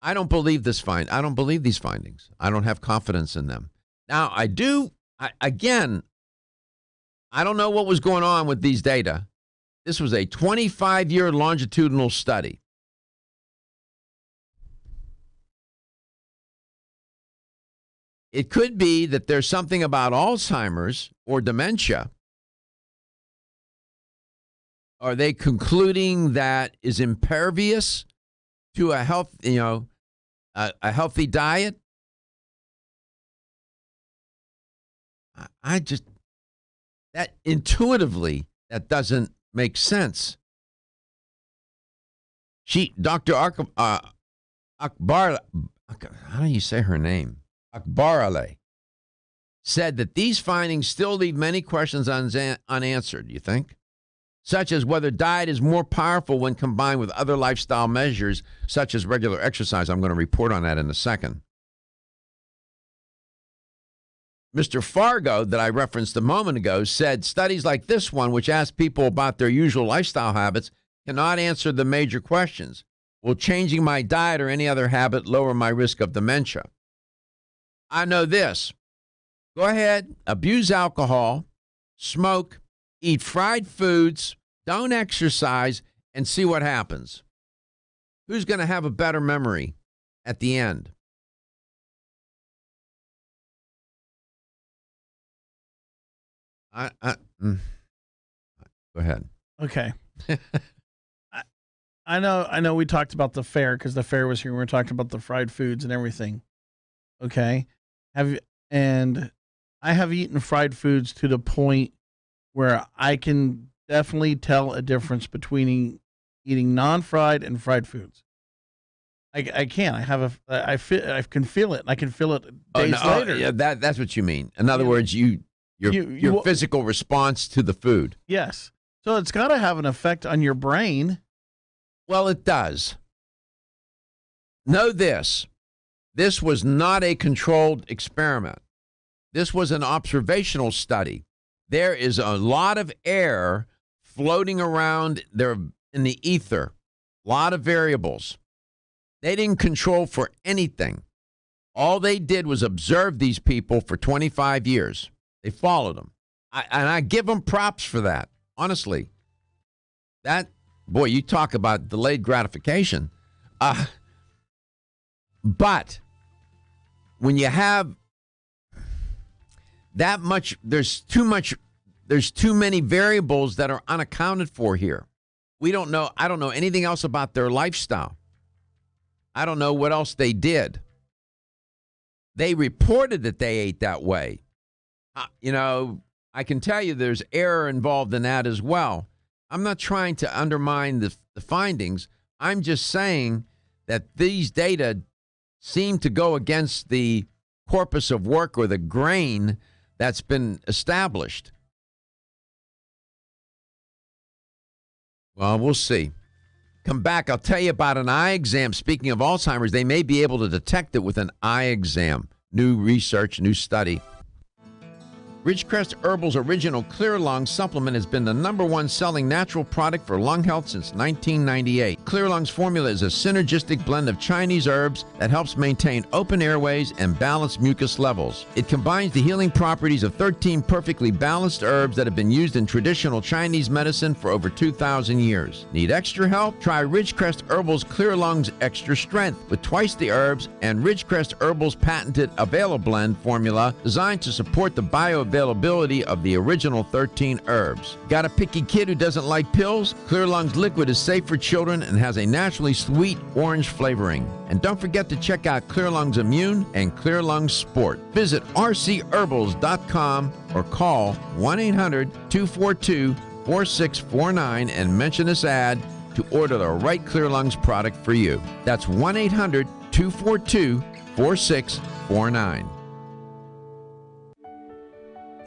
I don't believe I don't believe these findings. I don't have confidence in them. Now, I don't know what was going on with these data. This was a 25-year longitudinal study. It could be that there's something about Alzheimer's or dementia. Are they concluding that is impervious to a healthy diet? That intuitively, that doesn't make sense. Dr. Akbar, how do you say her name? Akbarale said that these findings still leave many questions unanswered, you think? Such as whether diet is more powerful when combined with other lifestyle measures, such as regular exercise. I'm going to report on that in a second. Mr. Fargo, that I referenced a moment ago, said studies like this one, which ask people about their usual lifestyle habits, cannot answer the major questions. Will changing my diet or any other habit lower my risk of dementia? I know this. Go ahead, abuse alcohol, smoke, eat fried foods, don't exercise, and see what happens. Who's going to have a better memory at the end? Go ahead. Okay. I know we talked about the fair because the fair was here. We were talking about the fried foods and everything. Okay. And I have eaten fried foods to the point where I can definitely tell a difference between eating non-fried and fried foods. I can. I can feel it. I can feel it days later. Yeah, that's what you mean. In other words, your physical response to the food. Yes. So it's got to have an effect on your brain. Well, it does. Know this. This was not a controlled experiment. This was an observational study. There is a lot of air floating around there in the ether, a lot of variables. They didn't control for anything. All they did was observe these people for 25 years. They followed them. And I give them props for that, honestly. Boy, you talk about delayed gratification. But when you have that much, there's too many variables that are unaccounted for here. I don't know anything else about their lifestyle. I don't know what else they did. They reported that they ate that way. I can tell you there's error involved in that as well. I'm not trying to undermine the findings. I'm just saying that these data seem to go against the corpus of work or the grain that's been established. Well, we'll see. Come back. I'll tell you about an eye exam. Speaking of Alzheimer's, they may be able to detect it with an eye exam. New research, new study. Ridgecrest Herbal's original Clear Lung supplement has been the #1 selling natural product for lung health since 1998. Clear Lung's formula is a synergistic blend of Chinese herbs that helps maintain open airways and balance mucus levels. It combines the healing properties of 13 perfectly balanced herbs that have been used in traditional Chinese medicine for over 2,000 years. Need extra help? Try Ridgecrest Herbal's Clear Lung's Extra Strength with twice the herbs and Ridgecrest Herbal's patented Availablend formula designed to support the bioavailability of the original 13 herbs. Got a picky kid who doesn't like pills? Clear Lungs Liquid is safe for children and has a naturally sweet orange flavoring. And don't forget to check out Clear Lungs Immune and Clear Lungs Sport. Visit rcherbals.com or call 1-800-242-4649 and mention this ad to order the right Clear Lungs product for you. That's 1-800-242-4649.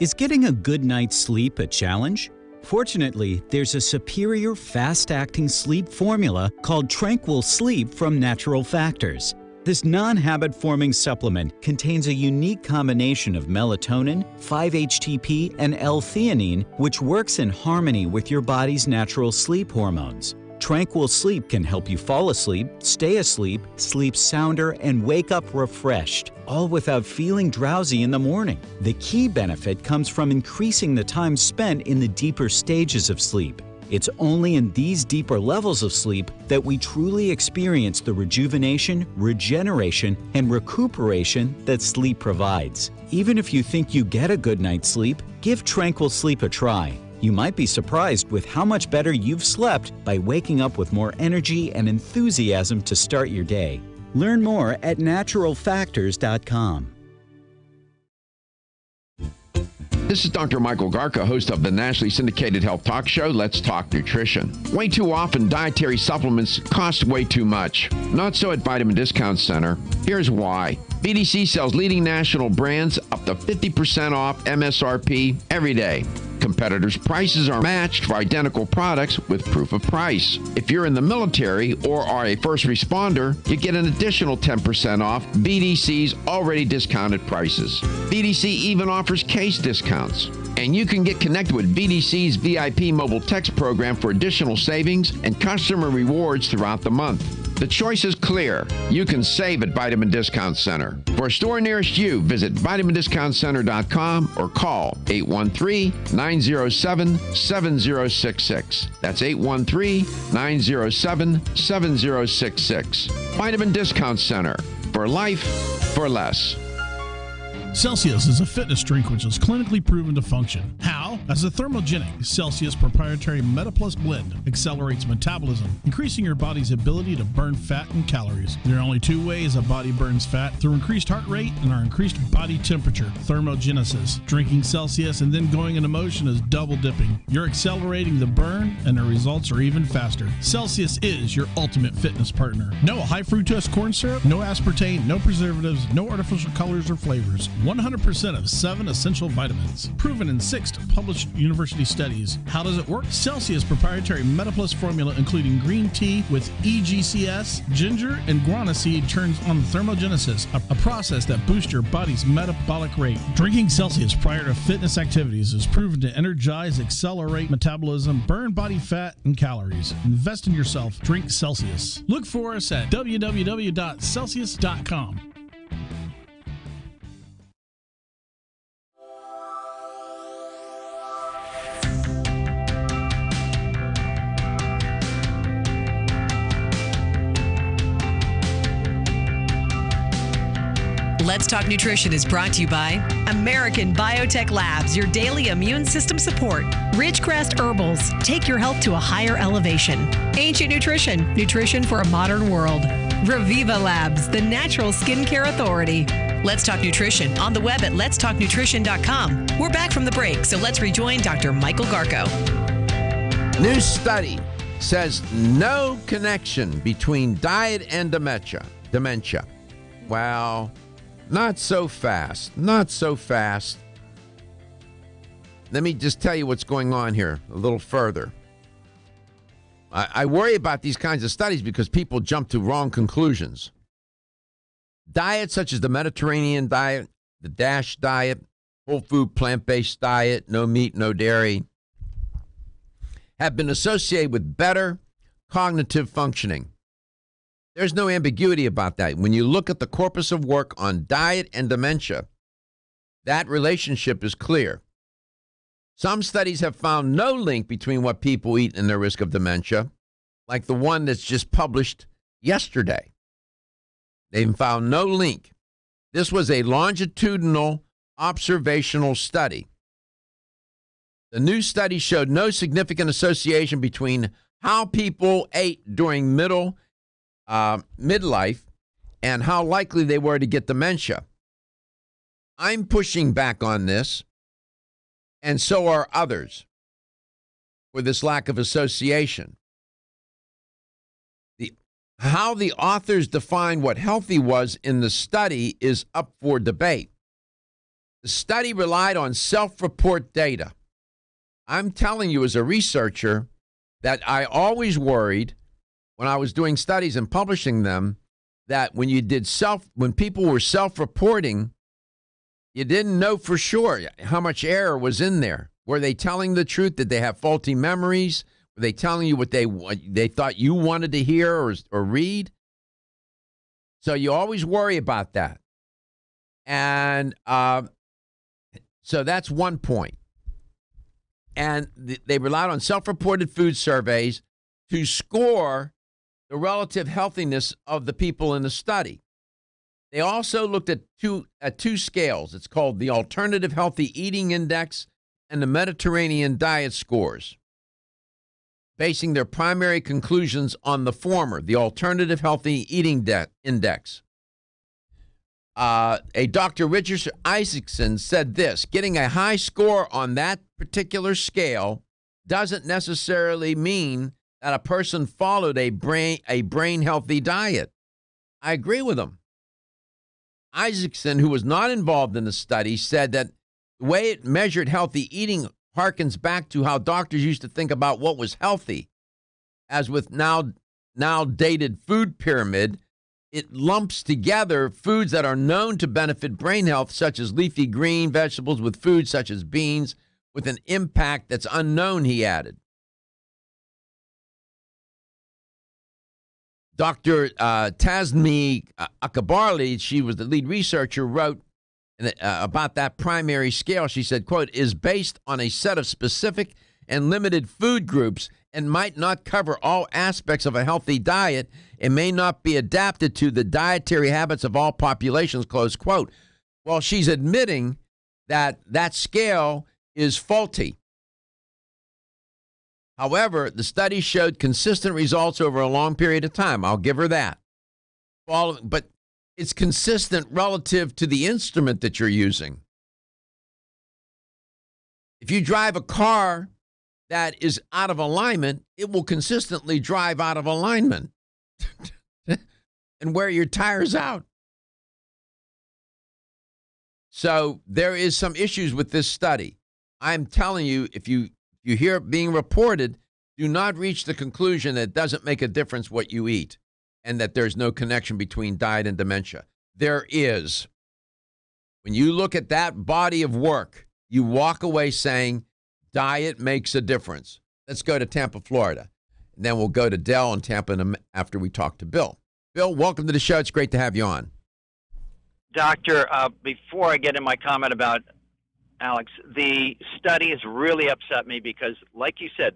Is getting a good night's sleep a challenge? Fortunately, there's a superior fast-acting sleep formula called Tranquil Sleep from Natural Factors. This non-habit-forming supplement contains a unique combination of melatonin, 5-HTP, and L-theanine, which works in harmony with your body's natural sleep hormones. Tranquil Sleep can help you fall asleep, stay asleep, sleep sounder, and wake up refreshed, all without feeling drowsy in the morning. The key benefit comes from increasing the time spent in the deeper stages of sleep. It's only in these deeper levels of sleep that we truly experience the rejuvenation, regeneration, and recuperation that sleep provides. Even if you think you get a good night's sleep, give Tranquil Sleep a try. You might be surprised with how much better you've slept by waking up with more energy and enthusiasm to start your day. Learn more at naturalfactors.com. This is Dr. Michael Garka, host of the nationally syndicated health talk show, Let's Talk Nutrition. Way too often, dietary supplements cost way too much. Not so at Vitamin Discount Center. Here's why. VDC sells leading national brands up to 50% off MSRP every day. Competitors' prices are matched for identical products with proof of price. If you're in the military or are a first responder, you get an additional 10% off VDC's already discounted prices. VDC even offers case discounts. And you can get connected with VDC's VIP mobile text program for additional savings and customer rewards throughout the month. The choice is clear. You can save at Vitamin Discount Center. For a store nearest you, visit vitamindiscountcenter.com or call 813-907-7066. That's 813-907-7066. Vitamin Discount Center. For life, for less. Celsius is a fitness drink which is clinically proven to function. How? As a thermogenic, Celsius proprietary MetaPlus blend accelerates metabolism, increasing your body's ability to burn fat and calories. There are only two ways a body burns fat: through increased heart rate and our increased body temperature, thermogenesis. Drinking Celsius and then going into motion is double dipping. You're accelerating the burn and the results are even faster. Celsius is your ultimate fitness partner. No high fructose corn syrup, no aspartame, no preservatives, no artificial colors or flavors. 100% of 7 essential vitamins. Proven in 6 published university studies. How does it work? Celsius proprietary MetaPlus formula, including green tea with EGCS, ginger, and guarana seed, turns on thermogenesis, a process that boosts your body's metabolic rate. Drinking Celsius prior to fitness activities is proven to energize, accelerate metabolism, burn body fat and calories. Invest in yourself. Drink Celsius. Look for us at www.celsius.com. Let's Talk Nutrition is brought to you by American Biotech Labs, your daily immune system support. Ridgecrest Herbals, take your health to a higher elevation. Ancient Nutrition, nutrition for a modern world. Reviva Labs, the natural skincare authority. Let's Talk Nutrition on the web at letstalknutrition.com. We're back from the break, so let's rejoin Dr. Michael Garko. New study says no connection between diet and dementia. Wow. Not so fast. Not so fast. Let me just tell you what's going on here a little further. I worry about these kinds of studies because people jump to wrong conclusions. Diets such as the Mediterranean diet, the DASH diet, whole food, plant-based diet, no meat, no dairy, have been associated with better cognitive functioning. There's no ambiguity about that. When you look at the corpus of work on diet and dementia, that relationship is clear. Some studies have found no link between what people eat and their risk of dementia, like the one that's just published yesterday. They've found no link. This was a longitudinal observational study. The new study showed no significant association between how people ate during midlife and how likely they were to get dementia. I'm pushing back on this, and so are others, for this lack of association. How the authors define what healthy was in the study is up for debate. The study relied on self-report data. I'm telling you as a researcher that I always worried when I was doing studies and publishing them that when people were self-reporting, you didn't know for sure how much error was in there. Were they telling the truth? Did they have faulty memories? Were they telling you what they thought you wanted to hear or read? So you always worry about that. And so that's one point. And they relied on self-reported food surveys to score the relative healthiness of the people in the study. They also looked at two scales. It's called the Alternative Healthy Eating Index and the Mediterranean Diet Scores, basing their primary conclusions on the former, the Alternative Healthy Eating Index. A Dr. Richard Isaacson said this: getting a high score on that particular scale doesn't necessarily mean that a person followed a brain healthy diet. I agree with him. Isaacson, who was not involved in the study, said that the way it measured healthy eating harkens back to how doctors used to think about what was healthy. As with now dated food pyramid, it lumps together foods that are known to benefit brain health, such as leafy green vegetables, with foods such as beans, with an impact that's unknown, he added. Dr. Tasmi Akabarli, she was the lead researcher, wrote about that primary scale. She said, quote, is based on a set of specific and limited food groups and might not cover all aspects of a healthy diet and may not be adapted to the dietary habits of all populations, close quote. Well, she's admitting that that scale is faulty. However, the study showed consistent results over a long period of time. I'll give her that. But it's consistent relative to the instrument that you're using. If you drive a car that is out of alignment, it will consistently drive out of alignment and wear your tires out. So there is some issues with this study. I'm telling you, if you hear it being reported, do not reach the conclusion that it doesn't make a difference what you eat and that there's no connection between diet and dementia. There is. When you look at that body of work, you walk away saying diet makes a difference. Let's go to Tampa, Florida. And then we'll go to Dell in Tampa after we talk to Bill. Bill, welcome to the show. It's great to have you on. Doctor, before I get in my comment about Alex, the study has really upset me because, like you said,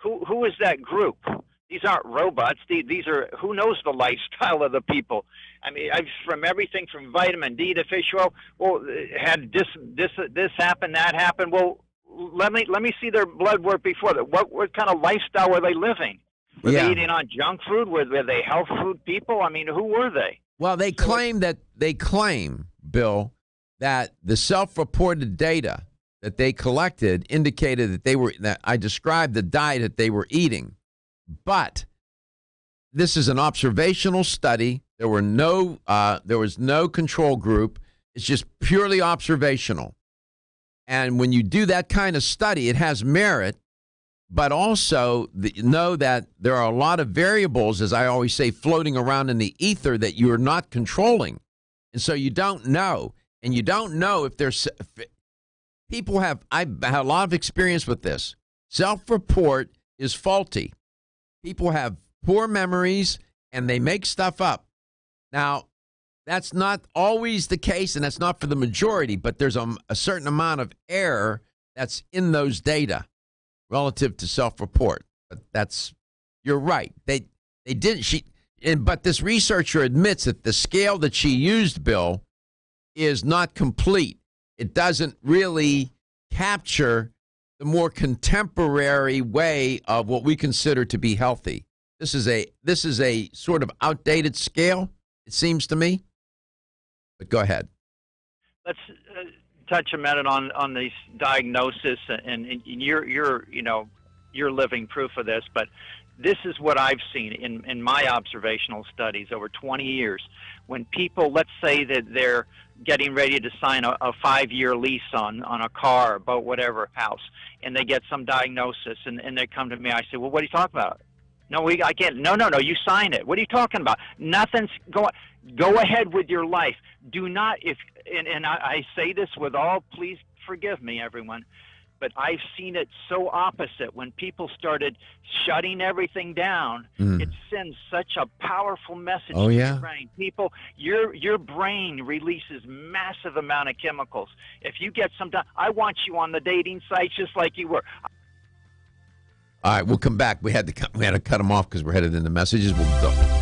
who is that group? These aren't robots. These are, who knows the lifestyle of the people. I mean, from everything from vitamin D to fish oil. Well, had this happen, that happened. Well, let me see their blood work before that. What kind of lifestyle were they living? Were they eating on junk food? Were they health food people? I mean, who were they? Well, they claim, Bill, that the self-reported data that they collected indicated that I described the diet that they were eating. But this is an observational study. There was no control group. It's just purely observational. And when you do that kind of study, it has merit, but also know that there are a lot of variables, as I always say, floating around in the ether that you are not controlling. And so you don't know. And you don't know if I've had a lot of experience with this. Self-report is faulty. People have poor memories and they make stuff up. Now, that's not always the case, and that's not for the majority, but there's a certain amount of error that's in those data relative to self-report. But you're right. They didn't. But this researcher admits that the scale that she used, Bill, is not complete. It doesn't really capture the more contemporary way of what we consider to be healthy. This is a sort of outdated scale, it seems to me. But go ahead. Let's touch a minute on these diagnosis, and you're living proof of this. But this is what I've seen in my observational studies over 20 years. When people, let's say that they're getting ready to sign a 5-year lease on a car, boat, whatever, house, and they get some diagnosis, and they come to me, I say, well, what are you talking about? No, I can't. No, you sign it. What are you talking about? Nothing's going. Go ahead with your life. Do not, and I say this with all, please forgive me, everyone, but I've seen it so opposite. When people started shutting everything down, it sends such a powerful message to your brain. People, your brain releases massive amount of chemicals. If you get some time, I want you on the dating sites just like you were. All right, we'll come back. We had to cut them off because we're headed into messages. We'll go.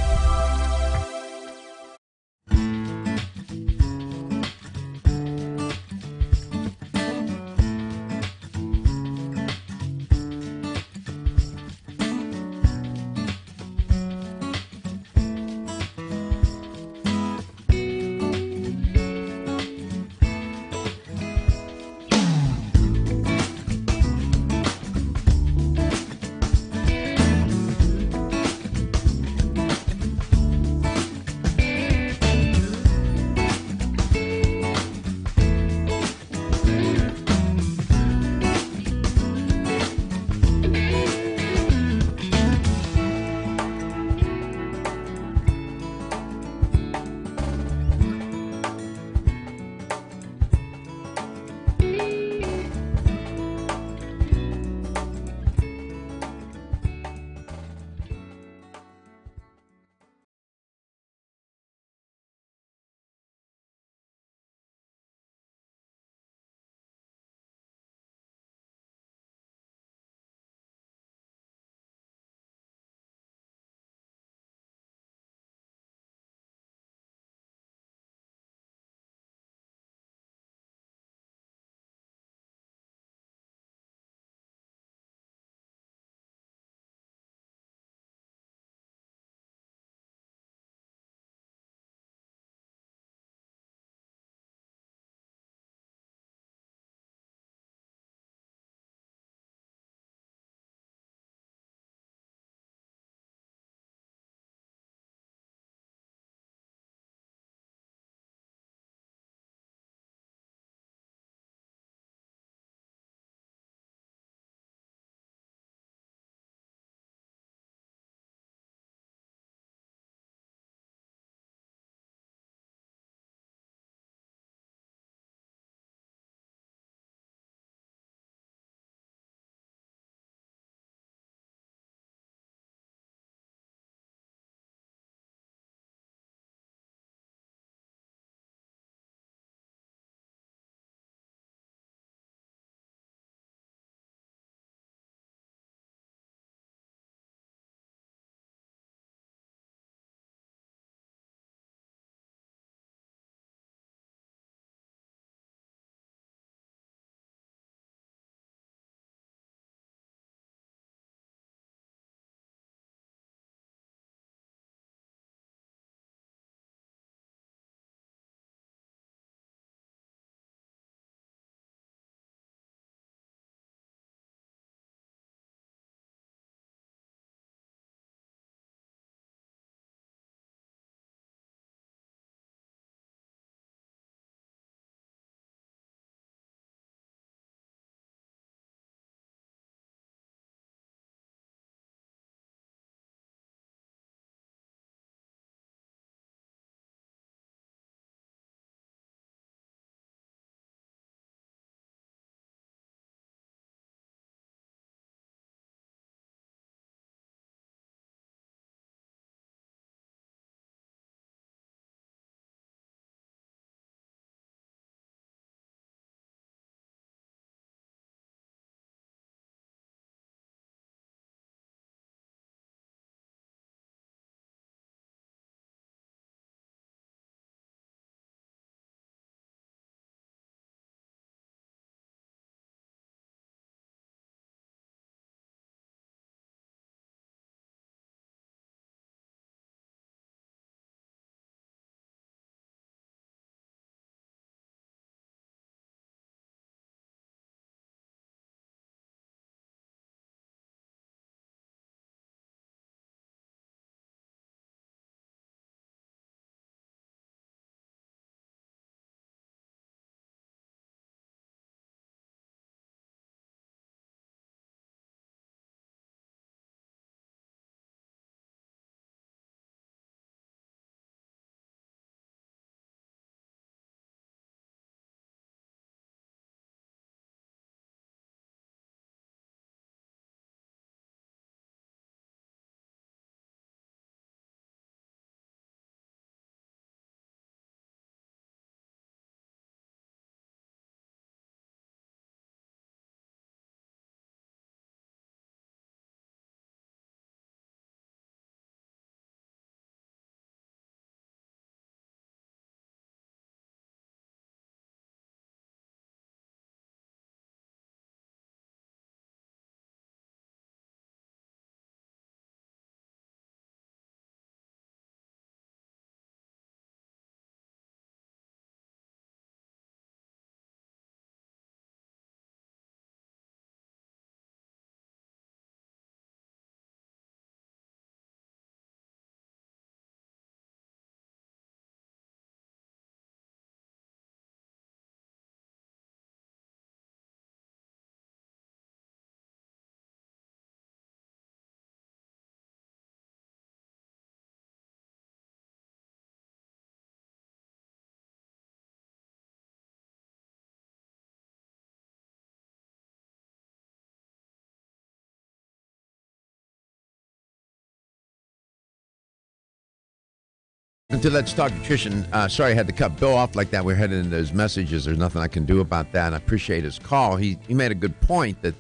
Until Let's Talk Nutrition. Sorry I had to cut Bill off like that. We're headed into those messages. There's nothing I can do about that. And I appreciate his call. He made a good point that,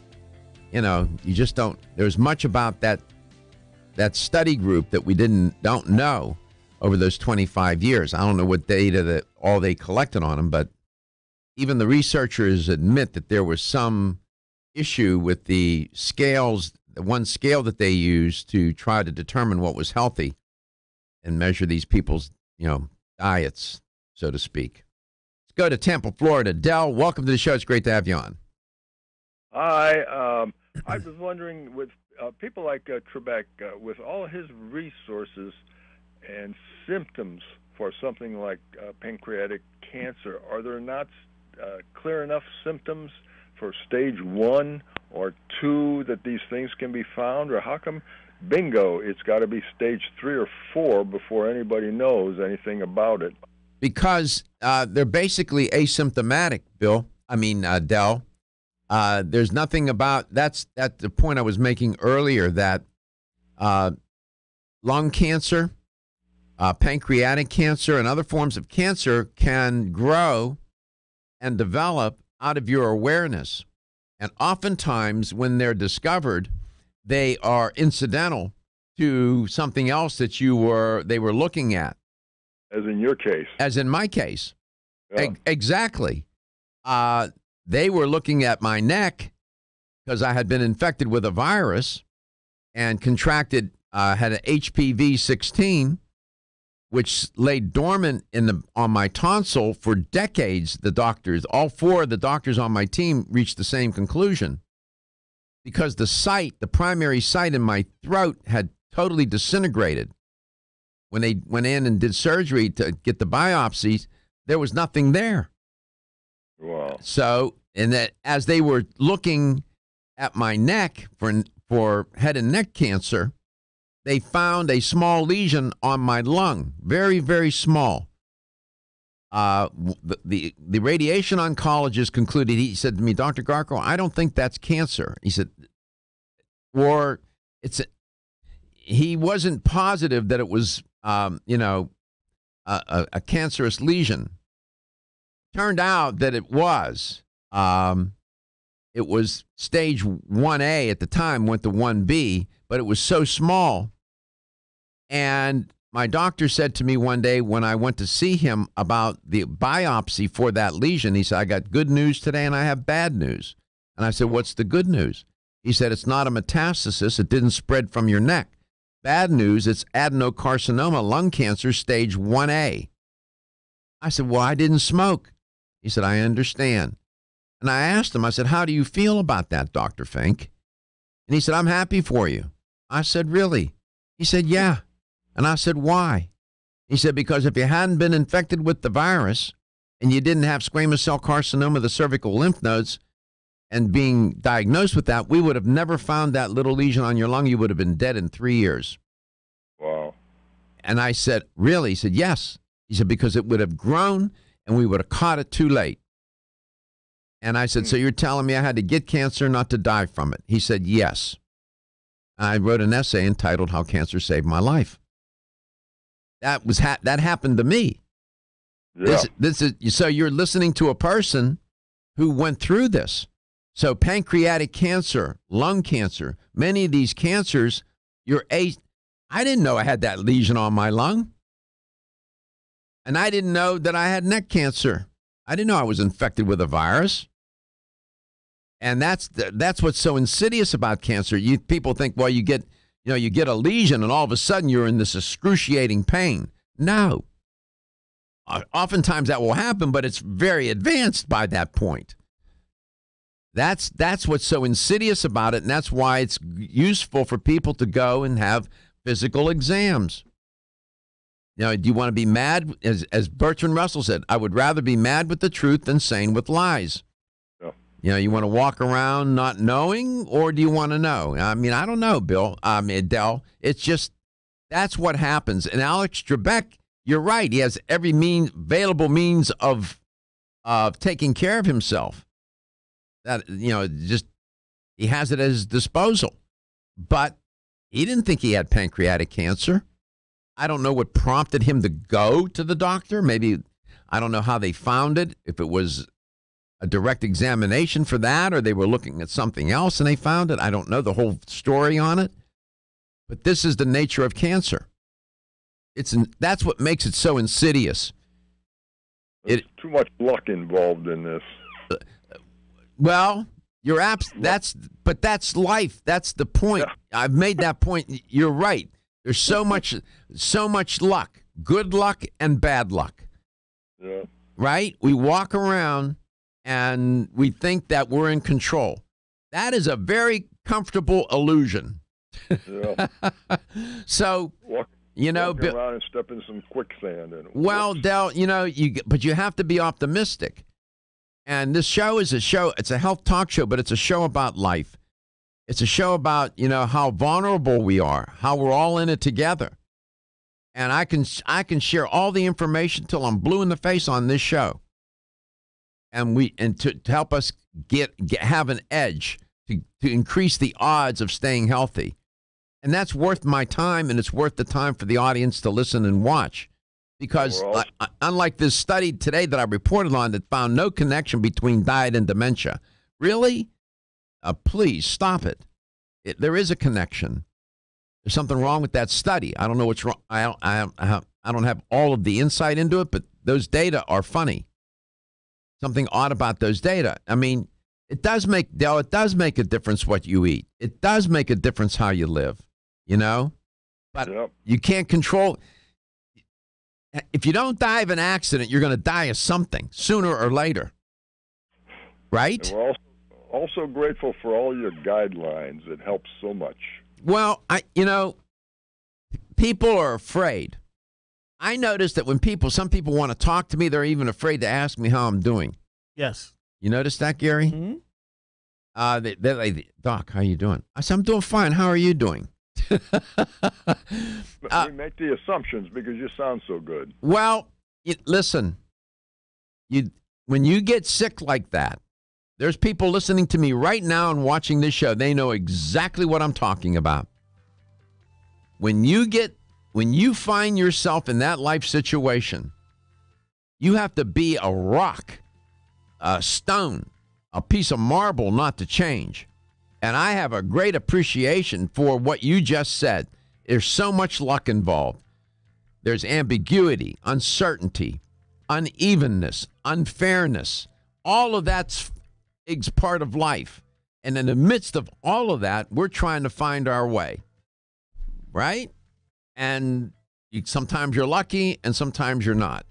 you just don't. There's much about that study group that we don't know over those 25 years. I don't know what data that all they collected on them, but even the researchers admit that there was some issue with the scales, the one scale that they used to try to determine what was healthy and measure these people's, diets, so to speak. Let's go to Tampa, Florida. Del, welcome to the show. It's great to have you on. Hi. I was wondering, with people like Trebek, with all his resources and symptoms for something like pancreatic cancer, are there not clear enough symptoms for stage 1 or 2 that these things can be found? Or how come, bingo, it's got to be stage 3 or 4 before anybody knows anything about it? Because they're basically asymptomatic, Del. There's nothing about, that's the point I was making earlier, that lung cancer, pancreatic cancer, and other forms of cancer can grow and develop out of your awareness. And oftentimes when they're discovered, they are incidental to something else that they were looking at. As in your case. As in my case. Yeah. Exactly. They were looking at my neck because I had been infected with a virus and contracted, had an HPV-16, which lay dormant on my tonsil for decades. The doctors, all 4 of the doctors on my team, reached the same conclusion. Because the primary site in my throat had totally disintegrated. When they went in and did surgery to get the biopsies, there was nothing there. Wow. So, and that as they were looking at my neck for head and neck cancer, they found a small lesion on my lung, very, very small. The radiation oncologist concluded, he said to me, Dr. Garko, I don't think that's cancer. He said, he wasn't positive that it was, a cancerous lesion. Turned out that it was. It was stage 1A at the time, went to 1B, but it was so small. And my doctor said to me one day when I went to see him about the biopsy for that lesion, he said, I got good news today and I have bad news. And I said, what's the good news? He said, it's not a metastasis. It didn't spread from your neck. Bad news, it's adenocarcinoma, lung cancer, stage 1A. I said, well, I didn't smoke. He said, I understand. And I asked him, I said, how do you feel about that, Dr. Fink? And he said, I'm happy for you. I said, really? He said, yeah. And I said, why? He said, because if you hadn't been infected with the virus and you didn't have squamous cell carcinoma of the cervical lymph nodes and being diagnosed with that, we would have never found that little lesion on your lung. You would have been dead in 3 years. Wow. And I said, really? He said, yes. He said, because it would have grown and we would have caught it too late. And I said, so you're telling me I had to get cancer not to die from it? He said, yes. I wrote an essay entitled How Cancer Saved My Life. That happened to me. Yeah. This is so you're listening to a person who went through this. So pancreatic cancer, lung cancer, many of these cancers, I didn't know I had that lesion on my lung. And I didn't know that I had neck cancer. I didn't know I was infected with a virus. And that's what's so insidious about cancer. People think, well, you get a lesion and all of a sudden you're in this excruciating pain. No. Oftentimes that will happen, but it's very advanced by that point. That's what's so insidious about it, and that's why it's useful for people to go and have physical exams. Do you want to be mad? As Bertrand Russell said, I would rather be mad with the truth than sane with lies. Yeah. You want to walk around not knowing, or do you want to know? I mean, I don't know, Bill. Del, it's just, that's what happens. And Alex Trebek, you're right. He has every available means of taking care of himself. That, just, he has it at his disposal. But he didn't think he had pancreatic cancer. I don't know what prompted him to go to the doctor. Maybe, I don't know how they found it, if it was a direct examination for that or they were looking at something else and they found it. I don't know the whole story on it. But this is the nature of cancer. That's what makes it so insidious. There's too much luck involved in this. Well, but that's life. That's the point. Yeah. I've made that point. You're right. There's so much luck, good luck and bad luck. Yeah. Right? We walk around and we think that we're in control. That is a very comfortable illusion. Yeah. So, walking around and step in some quicksand. Well, Del, but you have to be optimistic. And this show is it's a health talk show, but it's a show about life. It's a show about, how vulnerable we are, how we're all in it together. And I can share all the information till I'm blue in the face on this show. And to help us have an edge to increase the odds of staying healthy. And that's worth my time, and it's worth the time for the audience to listen and watch. Because unlike this study today that I reported on that found no connection between diet and dementia, really? Please stop it. There is a connection. There's something wrong with that study. I don't know what's wrong. I don't have all of the insight into it, but those data are funny. Something odd about those data. I mean, it does make a difference what you eat. It does make a difference how you live, But you can't control. If you don't die of an accident, you're going to die of something sooner or later. Right? And we're also grateful for all your guidelines. It helps so much. Well, people are afraid. I noticed that when some people want to talk to me, they're even afraid to ask me how I'm doing. Yes. You notice that, Gary? Mm-hmm. They're like, Doc, how you doing? I said, I'm doing fine. How are you doing? We make the assumptions because you sound so good. Well, listen, when you get sick like that, there's people listening to me right now and watching this show. They know exactly what I'm talking about. When you find yourself in that life situation, you have to be a rock, a stone, a piece of marble not to change. And I have a great appreciation for what you just said. There's so much luck involved. There's ambiguity, uncertainty, unevenness, unfairness. All of that's part of life. And in the midst of all of that, we're trying to find our way. Right? And sometimes you're lucky and sometimes you're not.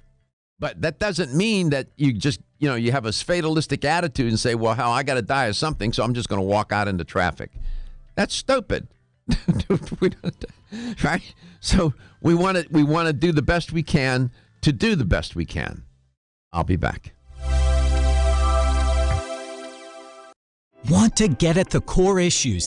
But that doesn't mean that you just, you have a fatalistic attitude and say, well, hell, I got to die of something, so I'm just going to walk out into traffic. That's stupid. Right? So we want to do the best we can to do the best we can. I'll be back. Want to get at the core issues?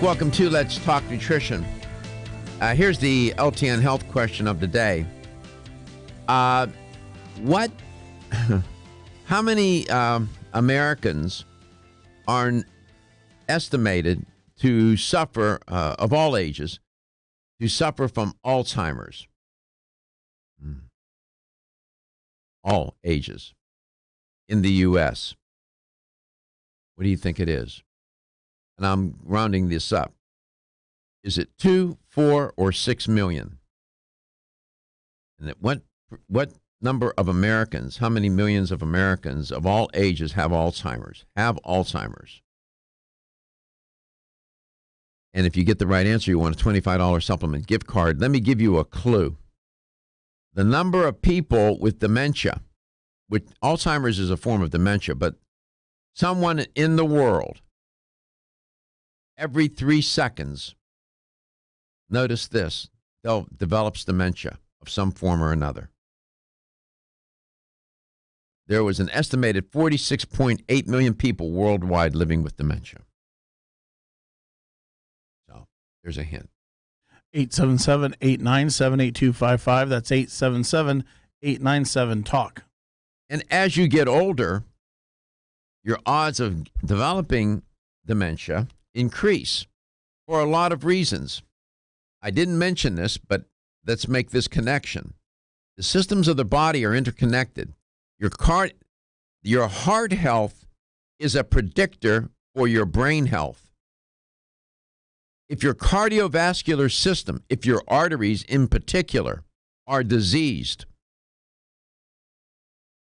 Welcome to Let's Talk Nutrition. Here's the LTN health question of the day. How many Americans are estimated to suffer, of all ages, to suffer from Alzheimer's? All ages in the U.S. What do you think it is? And I'm rounding this up. Is it 2, 4, or 6 million? And what number of Americans, how many millions of Americans of all ages have Alzheimer's? And if you get the right answer, you want a $25 supplement gift card. Let me give you a clue. The number of people with dementia, which Alzheimer's is a form of dementia, but someone in the world, every 3 seconds, notice this, develops dementia of some form or another. There was an estimated 46.8 million people worldwide living with dementia. So there's a hint. 877-897-8255. That's 877-897-TALK. And as you get older, your odds of developing dementia increase for a lot of reasons. I didn't mention this, but let's make this connection. The systems of the body are interconnected. Your heart health is a predictor for your brain health. If your cardiovascular system, if your arteries in particular, are diseased,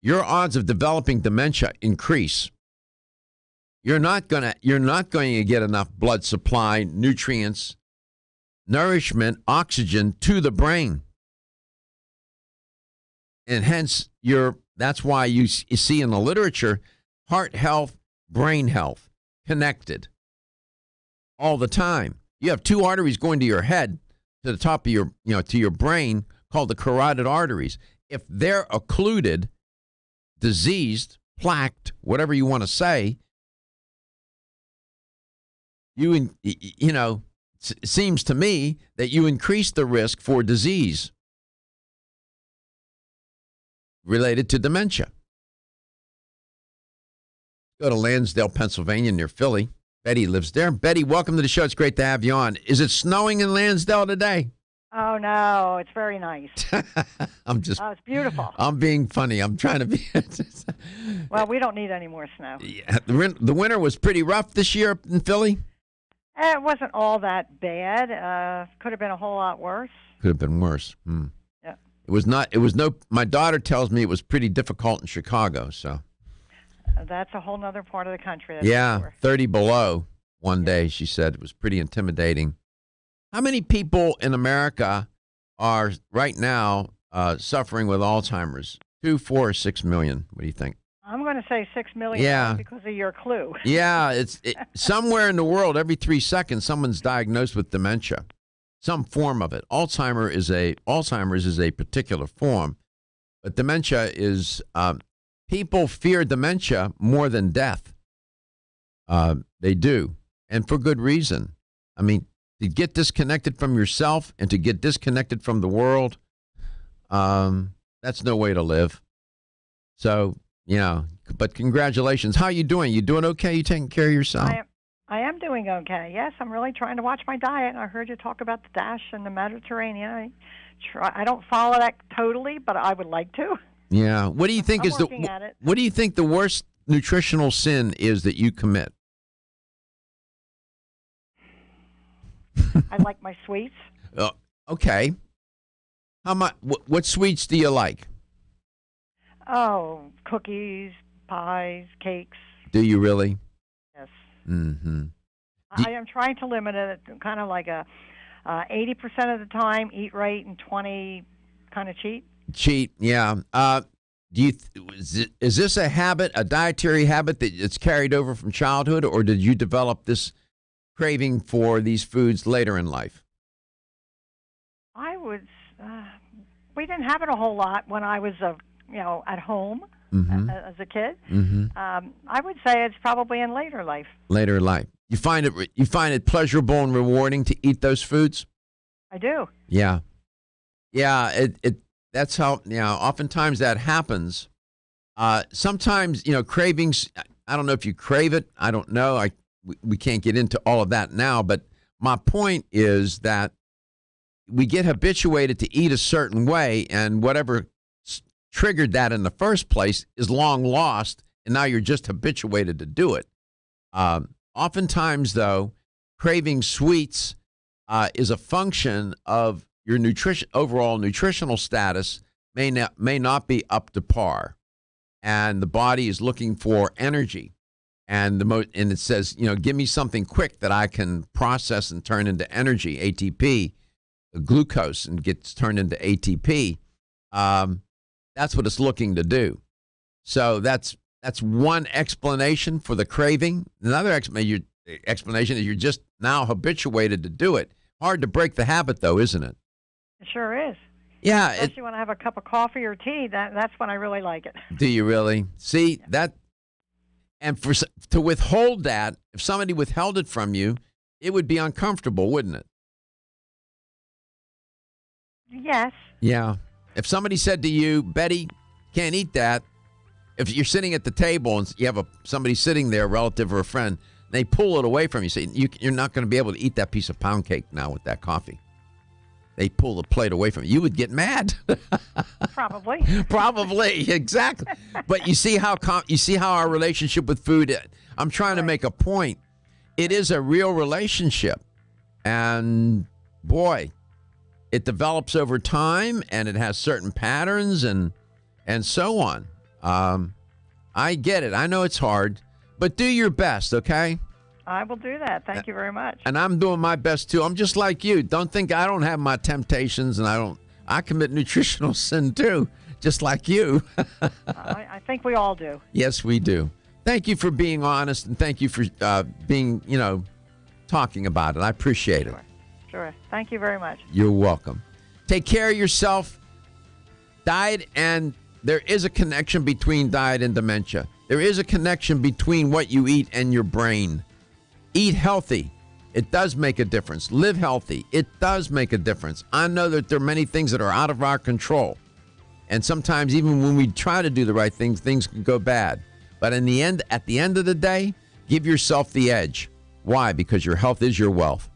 your odds of developing dementia increase. You're not going to get enough blood supply, nutrients, nourishment, oxygen to the brain. And hence, that's why you see in the literature, heart health, brain health, connected all the time. You have 2 arteries going to your head, to the top of to your brain, called the carotid arteries. If they're occluded, diseased, plaqued, whatever you want to say, it seems to me that you increase the risk for disease related to dementia. Go to Lansdale, Pennsylvania, near Philly. Betty lives there. Betty, welcome to the show. It's great to have you on. Is it snowing in Lansdale today? Oh, no, it's very nice. It's beautiful. I'm being funny. I'm trying to be. Well, we don't need any more snow. Yeah, the winter was pretty rough this year in Philly. It wasn't all that bad. Could have been a whole lot worse. Could have been worse. Yeah. It was not. It was no. My daughter tells me it was pretty difficult in Chicago. So. That's a whole other part of the country. That's yeah, sure. 30 below one day, she said. It was pretty intimidating. How many people in America are right now suffering with Alzheimer's? 2, 4, or 6 million? What do you think? I'm going to say 6 million because of your clue. Yeah, somewhere in the world, every 3 seconds, someone's diagnosed with dementia, some form of it. Alzheimer's is a particular form, but dementia is. People fear dementia more than death. They do, and for good reason. I mean, to get disconnected from yourself and to get disconnected from the world, that's no way to live. So, but congratulations. How are you doing? You doing okay? You taking care of yourself? I am doing okay. Yes, I'm really trying to watch my diet. I heard you talk about the DASH and the Mediterranean. I don't follow that totally, but I would like to. Yeah. What do you think what do you think the worst nutritional sin is that you commit? I like my sweets. Okay. How much? What sweets do you like? Oh, cookies, pies, cakes. Do you really? Yes. Mm-hmm. I am trying to limit it, kind of like 80% of the time eat right and 20 kind of cheat. Cheat, yeah. Is this a habit, a dietary habit that it's carried over from childhood, or did you develop this craving for these foods later in life? We didn't have it a whole lot when I was, at home as a kid. Mm-hmm. I would say it's probably in later life. Later life. You find it pleasurable and rewarding to eat those foods? I do. Yeah. Yeah, that's how, oftentimes that happens. Sometimes, cravings, I don't know if you crave it. I don't know. We can't get into all of that now, but my point is that we get habituated to eat a certain way, and whatever triggered that in the first place is long lost, and now you're just habituated to do it. Oftentimes, though, craving sweets is a function of your overall nutritional status may not be up to par, and the body is looking for energy, and and it says, give me something quick that I can process and turn into energy, ATP, glucose, and gets turned into ATP. That's what it's looking to do. So that's one explanation for the craving. Another explanation is you're just now habituated to do it. Hard to break the habit, though, isn't it? It sure is. Yeah. Especially when I have a cup of coffee or tea, that's when I really like it. Do you really? See, that, and to withhold that, if somebody withheld it from you, it would be uncomfortable, wouldn't it? Yes. Yeah. If somebody said to you, Betty, can't eat that, if you're sitting at the table and you have somebody sitting there, a relative or a friend, they pull it away from you, say, you're not going to be able to eat that piece of pound cake now with that coffee. They pull the plate away from you. You would get mad. Probably. Probably, exactly. But you see how our relationship with food. I'm trying to make a point. It is a real relationship, and boy, it develops over time, and it has certain patterns and so on. I get it. I know it's hard, but do your best, okay? I will do that. Thank you very much. And I'm doing my best too. I'm just like you. Don't think I don't have my temptations, and I commit nutritional sin too, just like you. I think we all do. Yes, we do. Thank you for being honest, and thank you for being, talking about it. I appreciate it. Sure. Thank you very much. You're welcome. Take care of yourself. Diet, and there is a connection between diet and dementia. There is a connection between what you eat and your brain. Eat healthy. It does make a difference. Live healthy. It does make a difference. I know that there are many things that are out of our control. And sometimes even when we try to do the right things, things can go bad. But at the end of the day, give yourself the edge. Why? Because your health is your wealth.